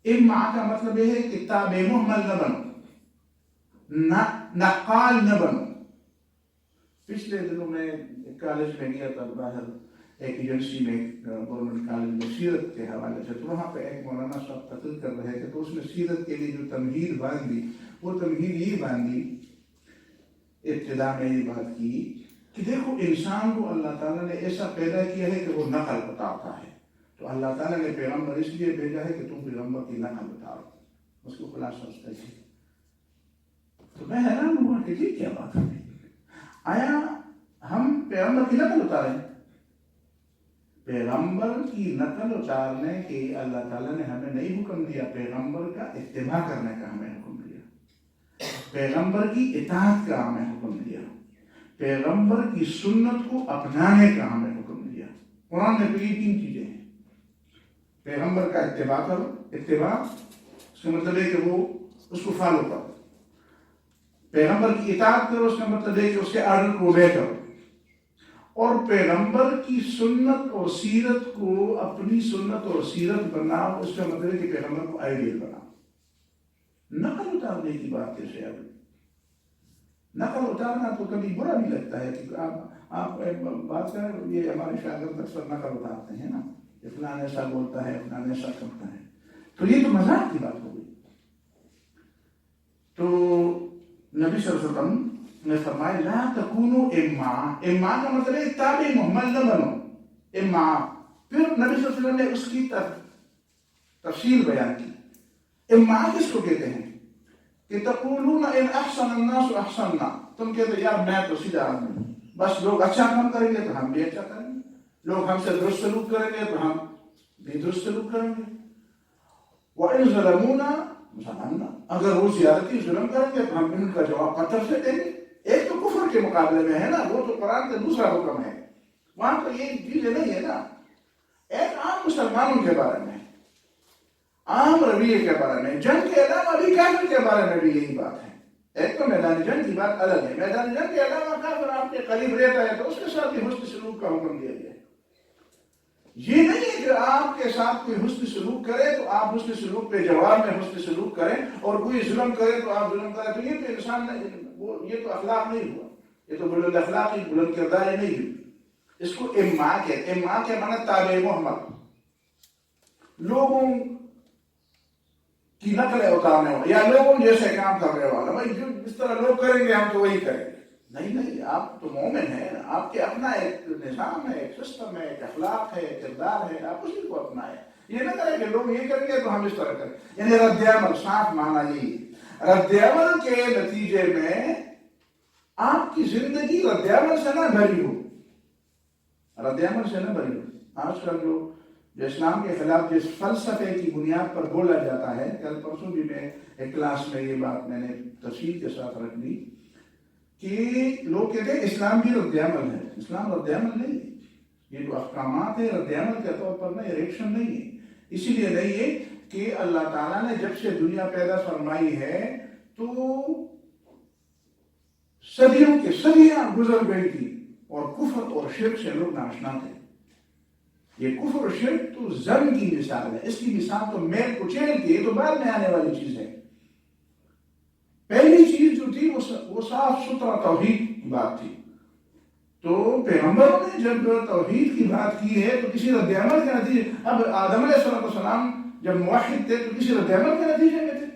امعا کا مطلب یہ ہے کہ تابع محمل نہ بنو، نقال نہ بنو۔ پچھلے دنوں میں کالج میں گیا تھا باہر، ایک ایجنسی میں، گورنمنٹ کالج میں، سیرت کے حوالے سے، تو وہاں پہ ایک مولانا صاحب تقریر کر رہے تھے، تو اس نے سیرت کے لیے جو تمہید باندھی، وہ تمہید یہ باندھی، ابتدا میں یہ بات کی کہ دیکھو انسان کو اللہ تعالیٰ نے ایسا پیدا کیا ہے کہ وہ نقل بتاتا ہے، تو اللہ تعالیٰ نے پیغمبر اس لیے بھیجا ہے کہ تم پیغمبر کی نقل بتاؤ، اس کو خلاصہ اس طرح سے۔ تو میں حیران ہوا کہ یہ کیا بات ہے، آیا ہم پیغمبر کی نقل اتاریں؟ پیغمبر کی نقل اتارنے کے اللہ تعالیٰ نے ہمیں نہیں حکم دیا، پیغمبر کا اتباع کرنے کا ہمیں حکم دیا، پیغمبر کی اطاعت کا ہمیں حکم دیا، پیغمبر کی سنت کو اپنانے کا ہمیں حکم دیا۔ قرآن میں تو یہ تین چیزیں ہیں، پیغمبر کا اتباع کرو، اتباع اس کا مطلب ہے کہ وہ اس کو فالو کرو، پیغمبر کی اطاعت کرو اس کا مطلب ہے کہ اس کے آرڈر کو obey کرو، اور پیغمبر کی سنت اور سیرت کو اپنی سنت اور سیرت بناؤ، اس کا مطلب ہے کہ پیغمبر کو آئیڈیل بناؤ۔ نقل اتارنے کی بات کیسے آئی؟ نقل اتارنا تو کبھی برا بھی لگتا ہے کہ آپ بات کریں، یہ ہمارے شاگرد اکثر نقل اتارتے ہیں نا، کہ فلان ایسا بولتا ہے، فلان ایسا کرتا ہے، تو یہ تو مذاق کی بات ہو گئی۔ تو نبی صلی اللہ علیہ وسلم نے فرمایا لا تکونوا امعا، امعا کا مطلب ہے تابع محمل نہ بنو، امعا۔ پھر نبی صلی اللہ علیہ وسلم نے اس کی تفصیل بیان کی۔ امعا کس کو کہتے ہیں؟ کہ تقولون ان احسن الناس احسننا، تم کہتے یار میں تو سیدھا آدمی ہوں، بس لوگ اچھا کام کریں گے تو ہم بھی اچھا کریں گے، لوگ ہم سے درست سلوک کریں گے تو ہم بھی درست سلوک کریں گے۔ وَإِن ظَلَمُونَا ظَلَمْنَا، اگر وہ زیادتی ظلم کریں گے تو ہم ان کا جواب پتھر سے دیں گے۔ ایک تو کفر کے مقابلے میں ہے نا، وہ تو قرآن کا دوسرا حکم ہے، وہاں تو یہ چیزیں نہیں ہے نا۔ ایک عام مسلمانوں کے بارے میں، عام رویے کے بارے میں، جنگ کے علاوہ بھی کافر کے بارے میں بھی یہی بات ہے۔ ایک تو میدان جنگ کی بات الگ ہے، میدان جنگ کے علاوہ کافر آپ کے قریب رہتا ہے تو اس کے ساتھ بھی حسن سلوک کا حکم دیا گیا ہے۔ یہ نہیں ہے کہ آپ کے ساتھ کوئی حسن سلوک کرے تو آپ حسن سلوک پہ جواب میں حسن سلوک کریں، اور کوئی ظلم کرے تو آپ ظلم کریں، تو یہ تو انسان یہ تو اخلاق نہیں ہوا، یہ تو بلند اخلاقی بلند کرداری نہیں ہوئی۔ اس کو امعا کہتے ہیں، امعا کے معنی تابع محمد، لوگوں کی نقلیں اتارنے والا، یا لوگوں جیسے کام کرنے والا، بھائی جو جس طرح لوگ کریں گے ہم تو وہی کریں گے۔ نہیں، آپ تو مومن ہیں، آپ کے اپنا ایک نظام ہے، ایک سسٹم ہے، ایک اخلاق ہے، ایک کردار ہے، آپ اسی کو اپنائیں۔ یہ نہ کریں کہ لوگ یہ کریں گے تو ہم اس طرح کریں، یعنی رد عمل، صاف معنی یہی ہے۔ رد عمل کے نتیجے میں آپ کی زندگی رد عمل سے نہ بھری ہو، رد عمل سے نہ بھری ہو۔ آج کل جو اسلام کے خلاف جس فلسفے کی بنیاد پر بولا جاتا ہے، کل پرسوں بھی میں ایک کلاس میں یہ بات میں نے تفصیل کے ساتھ رکھ دی کہ لوگ کہتے ہیں اسلام بھی رد عمل ہے. اسلام رد عمل نہیں ہے. یہ جو احکامات ہیں رد عمل کے طور پر نہیں، ریئیکشن نہیں ہے. اسی لیے نہیں ہے کہ اللہ تعالیٰ نے جب سے دنیا پیدا فرمائی ہے تو صدیوں کے صدیاں گزر گئی تھی اور کفر اور شرک سے لوگ ناشنا تھے. یہ کفر اور شرک تو زن کی مثال ہے. اس کی مثال تو میل کچیل کی، یہ تو بعد میں آنے والی چیز ہے. پہلی چیز جو تھی وہ صاف ستھرا توحید کی بات تھی. تو پیغمبروں نے جب توحید کی بات کی ہے تو کسی رد عمل کے نتیجے، اب آدم علیہ السلام جب موحد تھے تو کسی رد عمل کے نتیجے میں تھے؟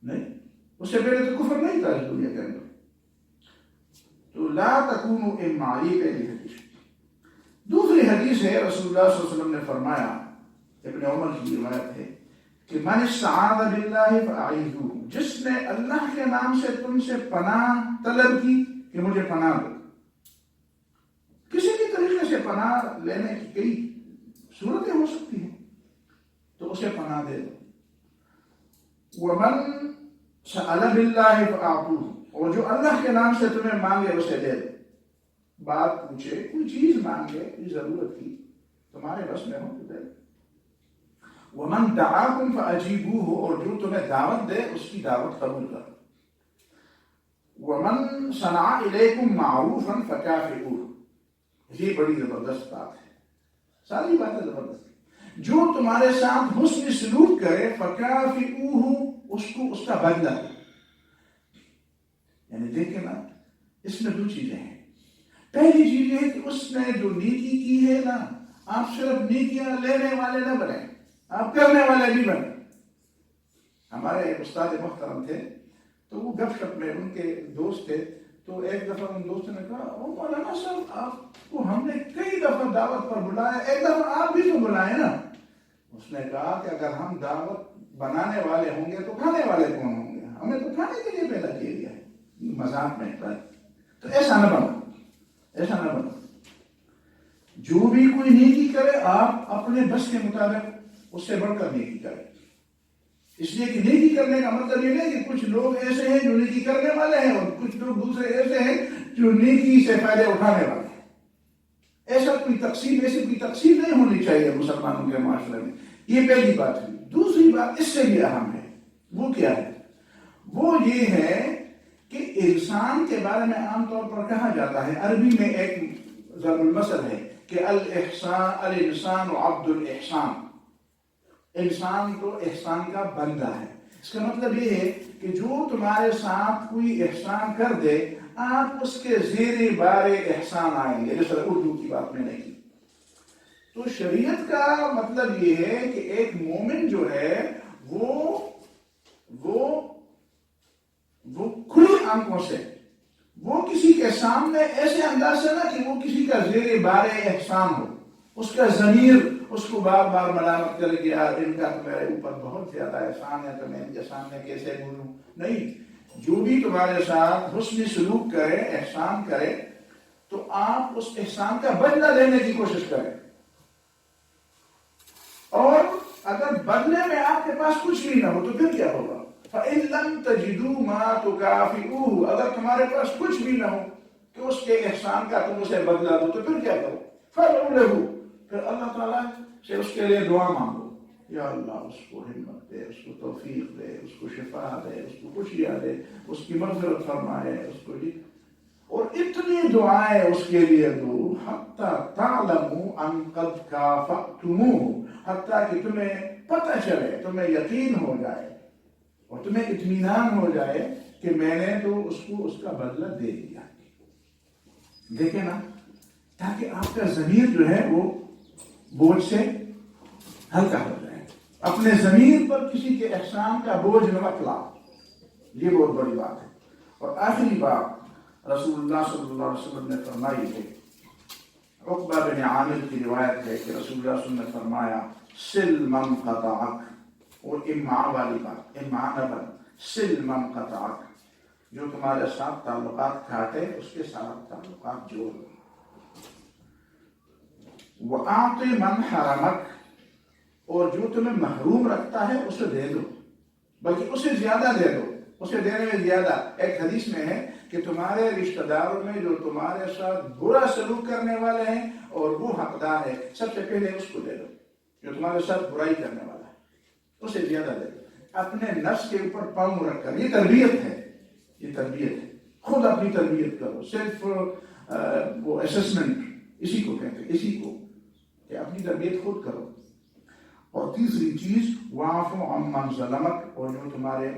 نہیں، اس سے پہلے تو کفر نہیں تھا اس دنیا کے اندر. تو لا تکونوا امعائی پہلی حدیث. دوسری حدیث ہے رسول اللہ صلی اللہ علیہ وسلم نے فرمایا، ابن عمر کی روایت ہے کہ من استعاذ باللہ فاعیذوہ، جس نے اللہ کے نام سے تم سے پناہ طلب کی کہ مجھے پناہ دو. کسی بھی طریقے سے پناہ لینے کی کئی صورتیں ہو سکتی ہیں، تو اسے پناہ دے دو. ومن سأل باللہ فاعطوہ، اور جو اللہ کے نام سے تمہیں مانگے اسے دے دو. بات پوچھے، کوئی چیز مانگے، کوئی ضرورت کی، تمہارے بس میں ہو تو دے دو. ومن دعاکم فاجیبوہ، اور جو تمہیں دعوت دے اس کی دعوت قبول کرو. ومن صنع الیکم معروفا فکافئوہ، یہ بڑی زبردست بات ہے. ساری باتیں زبردست ہے. جو تمہارے ساتھ حسن سلوک کرے فکافئوہ، اس کا بدلہ دو. یعنی دیکھیں نا، اس میں دو چیزیں ہیں. پہلی چیز یہ ہے کہ اس نے جو نیکی کی ہے نا، آپ صرف نیکیاں لینے والے نہ بنیں، آپ کرنے والے بھی بنیں. ہمارے ایک استاد محترم تھے، تو وہ گپ شپ میں ان کے دوست تھے. تو ایک دفعہ ان دوستوں نے کہا، او مولانا صاحب، آپ کو ہم نے کئی دفعہ دعوت پر بلایا، ایک دفعہ آپ بھی تو بلائیں نا. اس نے کہا کہ اگر ہم دعوت بنانے والے ہوں گے تو کھانے والے کون ہوں گے؟ ہمیں تو کھانے کے لیے پیدا کیا گیا ہے. مذاق میں تو ایسا نہ بنو، ایسا نہ بنو. جو بھی کوئی نیکی کرے آپ اپنے بس کے مطابق اس سے بڑھ کر نیکی کریں. اس لیے کہ نیکی کرنے کا مطلب یہ نہیں کہ کچھ لوگ ایسے ہیں جو نیکی کرنے والے ہیں اور کچھ لوگ دوسرے ایسے ہیں جو نیکی سے فائدے اٹھانے والے ہیں. ایسا کوئی تقسیم نہیں ہونی چاہیے مسلمانوں کے معاشرے میں. یہ پہلی بات ہے. دوسری بات اس سے بھی اہم ہے. وہ کیا ہے؟ وہ یہ ہے کہ انسان کے بارے میں عام طور پر کہا جاتا ہے، عربی میں ایک ضرب المثل ہے کہ الانسان عبد الاحسان. انسان تو احسان کا بندہ ہے. اس کا مطلب یہ ہے کہ جو تمہارے ساتھ کوئی احسان کر دے آپ اس کے زیر بار احسان آئیں گے. جیسے اردو کی بات میں نے کی. تو شریعت کا مطلب یہ ہے کہ ایک مومن جو ہے وہ کھلی آنکھوں سے، وہ کسی کے سامنے ایسے انداز سے نہ کہ وہ کسی کا زیر بار احسان ہو، اس کا ضمیر اس کو بار بار ملامت کرے کہ یار ان کا تو میرے اوپر بہت زیادہ احسان ہے تو میں ان کے سامنے کیسے بولوں. نہیں، جو بھی تمہارے ساتھ حسن سلوک کرے، احسان کرے، تو آپ اس احسان کا بدلہ لینے کی کوشش کریں. اور اگر بدلے میں آپ کے پاس کچھ بھی نہ ہو تو پھر کیا ہوگا؟ فَإِن لَمْ تَجِدُوا مَا تُكَافِئُوهُ، اگر تمہارے پاس کچھ بھی نہ ہو کہ اس کے احسان کا تم اسے بدلہ دو تو پھر کیا کرو؟ فَادْعُوا لَهُ، پھر اللہ تعالیٰ سے اس کے لیے دعا مانگو. یا اللہ اس کو ہمت دے، اس کو توفیق دے، اس کو شفا دے، اس کو خوشیاں دے، اس کی مغفرت فرمائے، اس کو جی. اور اتنی دعائیں اس کے لیے دو حتی تعلموا ان قد کافأتموہ، حتیٰ کہ تمہیں پتہ چلے، تمہیں یقین ہو جائے اور تمہیں اطمینان ہو جائے کہ میں نے تو اس کو اس کا بدلہ دے دیا. دیکھیں نا، تاکہ آپ کا ضمیر جو ہے وہ بوجھ سے ہلکا ہو جائے. اپنے ضمیر پر کسی کے احسان کا بوجھ نہ مت لاؤ. یہ بہت بڑی بات ہے. اور آخری بات رسول اللہ صلی اللہ علیہ وسلم نے فرمائی ہے، عقبہ بن عامر کی روایت ہے کہ رسول اللہ صلی اللہ علیہ وسلم نے فرمایا سل من قطعک، اور امعاء والی بات، امعاء نہ بن، سل من قطعک، جو تمہارے ساتھ تعلقات کاٹے اس کے ساتھ تعلقات جوڑ. وَأَعْطِ مَنْ حَرَمَكَ، اور جو تمہیں محروم رکھتا ہے اسے دے دو، بلکہ اسے زیادہ دے دو، اسے دینے میں زیادہ. ایک حدیث میں ہے کہ تمہارے رشتہ داروں میں جو تمہارے ساتھ برا سلوک کرنے والے ہیں اور وہ حقدار ہے، سب سے پہلے اس کو دے دو۔ جو تمہارے ساتھ برائی کرنے والا ہے اسے زیادہ دے دو۔ اپنے نفس کے اوپر پاؤں رکھ کر، یہ تربیت ہے، یہ تربیت ہے۔ خود اپنی تربیت کرو، صرف وہ اسسمنٹ اسی کو کہتے ہیں، اسی کو کہ اپنی تربیت خود کرو۔ اور تیسری چیز وَاعْفُ عَمَّنْ ظَلَمَكَ، اور جو تمہارے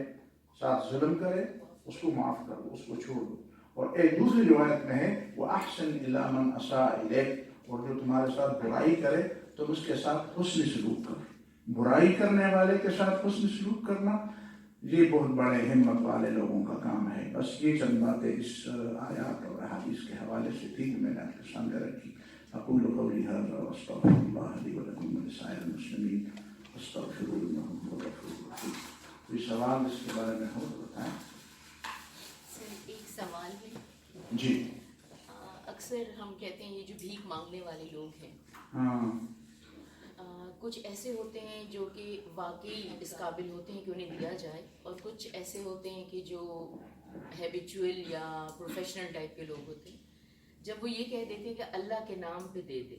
ساتھ ظلم کرے اس کو معاف کرو، اس کو چھوڑ دو۔ اور ایک دوسری روایت میں ہے وَأَحْسِنْ إِلَىٰ مَنْ أَسَاءَ إِلَيْكَ، اور جو تمہارے ساتھ برائی کرے تو اس کے ساتھ حسن سلوک کرو۔ برائی کرنے والے کے ساتھ حسن سلوک کرنا یہ بہت بڑے ہمت والے لوگوں کا کام ہے۔ بس یہ چند باتیں اس آیات اور احادیث کے حوالے سے تھی کہ میں نے آپ کے سامنے رکھی۔ اقول قولی ھذا واستغفر اللہ لی ولکم ولسائر المسلمین واستغفروہ انہ ھو الغفور الرحیم۔ کوئی سوال اس کے بارے میں ہو تو بتائیں۔ سر ایک سوال ہے جی۔ اکثر ہم کہتے ہیں یہ جو بھیک مانگنے والے لوگ ہیں، ہاں، کچھ ایسے ہوتے ہیں جو کہ واقعی اس قابل ہوتے ہیں کہ انہیں دیا جائے، اور کچھ ایسے ہوتے ہیں کہ جو ہیبیچول یا پروفیشنل ٹائپ کے لوگ ہوتے ہیں۔ جب وہ یہ کہہ دیتے ہیں کہ اللہ کے نام پہ دے دے،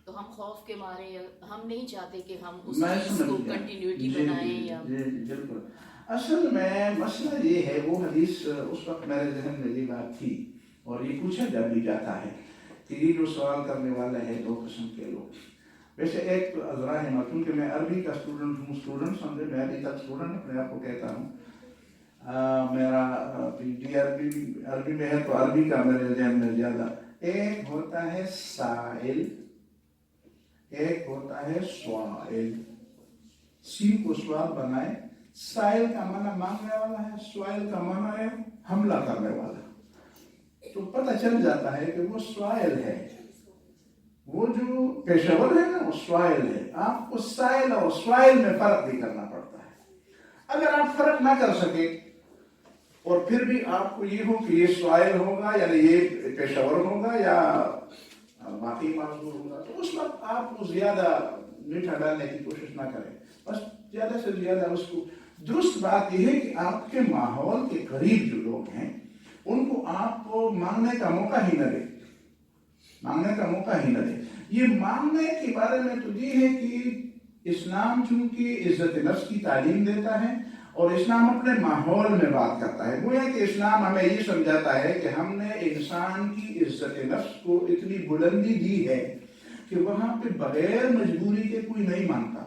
تو ہم خوف کے مارے ہم نہیں چاہتے کہ ہم اس چیز کو کنٹینیوٹی بنائیں یا بالکل۔ اصل میں مسئلہ یہ ہے، وہ حدیث اس وقت میرے ذہن میں یہ بات تھی، اور یہ پوچھا جب بھی جاتا ہے کہ یہ جو سوال کرنے والا ہے دو قسم کے لوگ۔ ویسے ایک تو ازرا ہے، کیونکہ میں عربی کا اسٹوڈنٹ ہوں، اسٹوڈنٹ سمجھے، میں ابھی تک اسٹوڈنٹ اپنے آپ کو کہتا ہوں۔ میرا پی ڈی عربی میں ہے تو عربی کا میرے ذہن میں زیادہ۔ ایک ہوتا ہے سائل، ایک ہوتا ہے سوائل۔ سین کو سوال بنائے، سائل کا معنی مانگنے والا ہے، سوائل کا معنی ہے حملہ کرنے والا۔ تو پتہ چل جاتا ہے کہ وہ سوائل ہے، وہ جو پیشور ہے نا وہ سوائل ہے۔ آپ کو سائل اور سوائل میں فرق بھی کرنا پڑتا ہے۔ اگر آپ فرق نہ کر سکے اور پھر بھی آپ کو یہ ہو کہ یہ سوائل ہوگا یعنی یہ پیشور ہوگا یا باقی معذور ہوگا، تو اس وقت آپ کو زیادہ میٹھا ڈالنے کی کوشش نہ کریں، بس زیادہ سے زیادہ اس کو۔ درست بات یہ ہے کہ آپ کے ماحول کے قریب جو لوگ ہیں ان کو آپ کو مانگنے کا موقع ہی نہ دیں، مانگنے کا موقع ہی نہ دیں۔ یہ مانگنے کے بارے میں تو یہ ہے کہ اسلام چونکہ عزت نفس کی تعلیم دیتا ہے اور اسلام اپنے ماحول میں بات کرتا ہے، گویا کہ اسلام ہمیں یہ سمجھاتا ہے کہ ہم نے انسان کی عزت نفس کو اتنی بلندی دی ہے کہ وہاں پہ بغیر مجبوری کے کوئی نہیں مانگتا۔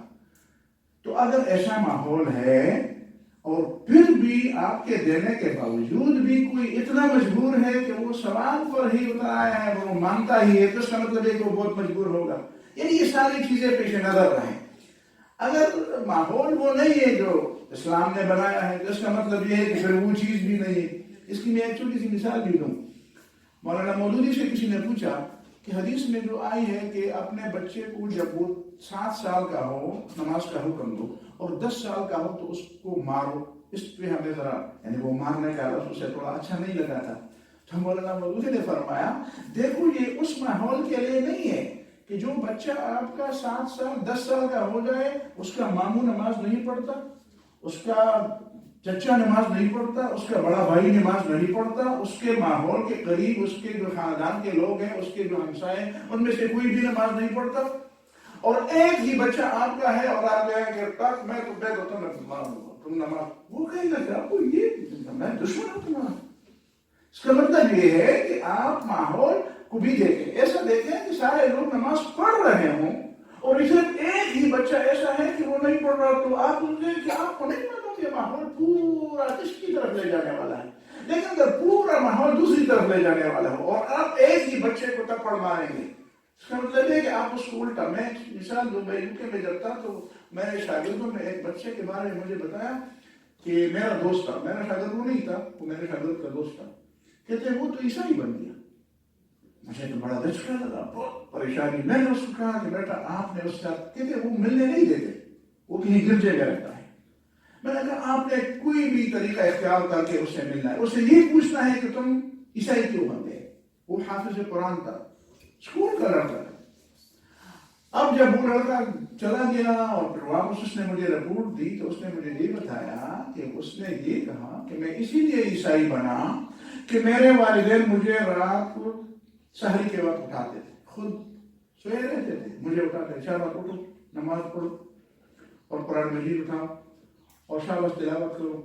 تو اگر ایسا ماحول ہے اور پھر بھی آپ کے دینے کے باوجود بھی کوئی اتنا مجبور ہے کہ وہ سوال پر ہی اتر آیا ہے، وہ مانگتا ہی ہے، تو اس کا مطلب ہے کہ وہ بہت مجبور ہوگا۔ یعنی یہ ساری چیزیں پیش نظر رہیں۔ اگر ماحول وہ نہیں ہے جو اسلام نے بنایا ہے تو اس کا مطلب یہ ہے کہ پھر وہ چیز بھی نہیں ہے۔ اس کی میں ایک چھوٹی سی مثال بھی دوں۔ مولانا مودودی سے کسی نے پوچھا کہ حدیث میں جو آئی ہے کہ اپنے بچے کو جب وہ 7 سال کا ہو نماز کا حکم دو اور 10 سال کا ہو تو اس کو مارو، اس پہ ہمیں ذرا یعنی وہ مارنے کا لفظ اسے تھوڑا اچھا نہیں لگا تھا۔ تو مولانا مودودی نے فرمایا دیکھو یہ اس ماحول کے لیے نہیں ہے کہ جو بچہ آپ کا 7 سال 10 سال کا ہو جائے اس کا ماموں نماز نہیں پڑھتا، اس کا چچا نماز نہیں پڑھتا، اس کا بڑا بھائی نماز نہیں پڑھتا، اس کے ماحول کے قریب اس کے جو خاندان کے لوگ ہیں، اس کے جو ہمسائے ان میں سے کوئی بھی نماز نہیں پڑھتا، اور ایک ہی بچہ آپ کا ہے اور آپ کہیں کہ تک میں تم نماز، وہ کہیں گا کہ آپ کو یہ میں دشمن ہوں تمہارا۔ اس کا مطلب یہ ہے کہ آپ ماحول کو بھی دیکھیں، ایسا دیکھیں کہ سارے لوگ نماز پڑھ رہے ہوں اور صرف ایک ہی بچہ ایسا ہے کہ وہ نہیں پڑھ رہا، تو آپ کہ آپ کو نہیں معلوم کہ ماحول پورا اس کی طرف لے جانے والا ہے۔ لیکن اگر پورا ماحول دوسری طرف لے جانے والا ہو اور آپ ایک ہی بچے کو تپڑ ماریں گے، اس کا مطلب ہے کہ آپ اس کو الٹا۔ میں مثال دوں، میں UK میں جب تھا تو میرے شاگردوں میں ایک بچے کے بارے میں مجھے بتایا کہ میرا دوست تھا، میرا شاگرد وہ نہیں تھا، وہ میرے شاگرد کا دوست تھا، کہتے وہ تو عیسائی بن گیا۔ مجھے تو بڑا دھچکا لگا، بہت پریشانی۔ میں نے اس کو کہا کہ بیٹا آپ نے اس کا، کہتے وہ ملنے نہیں دیتے، وہ کہیں گرجے میں رہتا ہے۔ میں نے کہا آپ نے کوئی بھی طریقہ اختیار کر کے اس سے ملنا ہے، اسے یہ پوچھنا ہے کہ تم عیسائی کیوں بن گئے۔ وہ حافظ قرآن تھا، اسکول کا لڑکا تھا۔ اب جب وہ لڑکا چلا گیا اور پھر واپس اس نے مجھے رپورٹ دی تو اس نے مجھے یہ بتایا کہ اس نے یہ کہا کہ میں اسی لیے عیسائی بنا کہ میرے والدین مجھے رات کو سحری کے وقت اٹھاتے تھے، خود سوئے رہتے تھے، مجھے اٹھاتے شاباش اٹھو نماز پڑھو اور قرآن مجید اٹھاؤ اور شاباش تلاوت کرو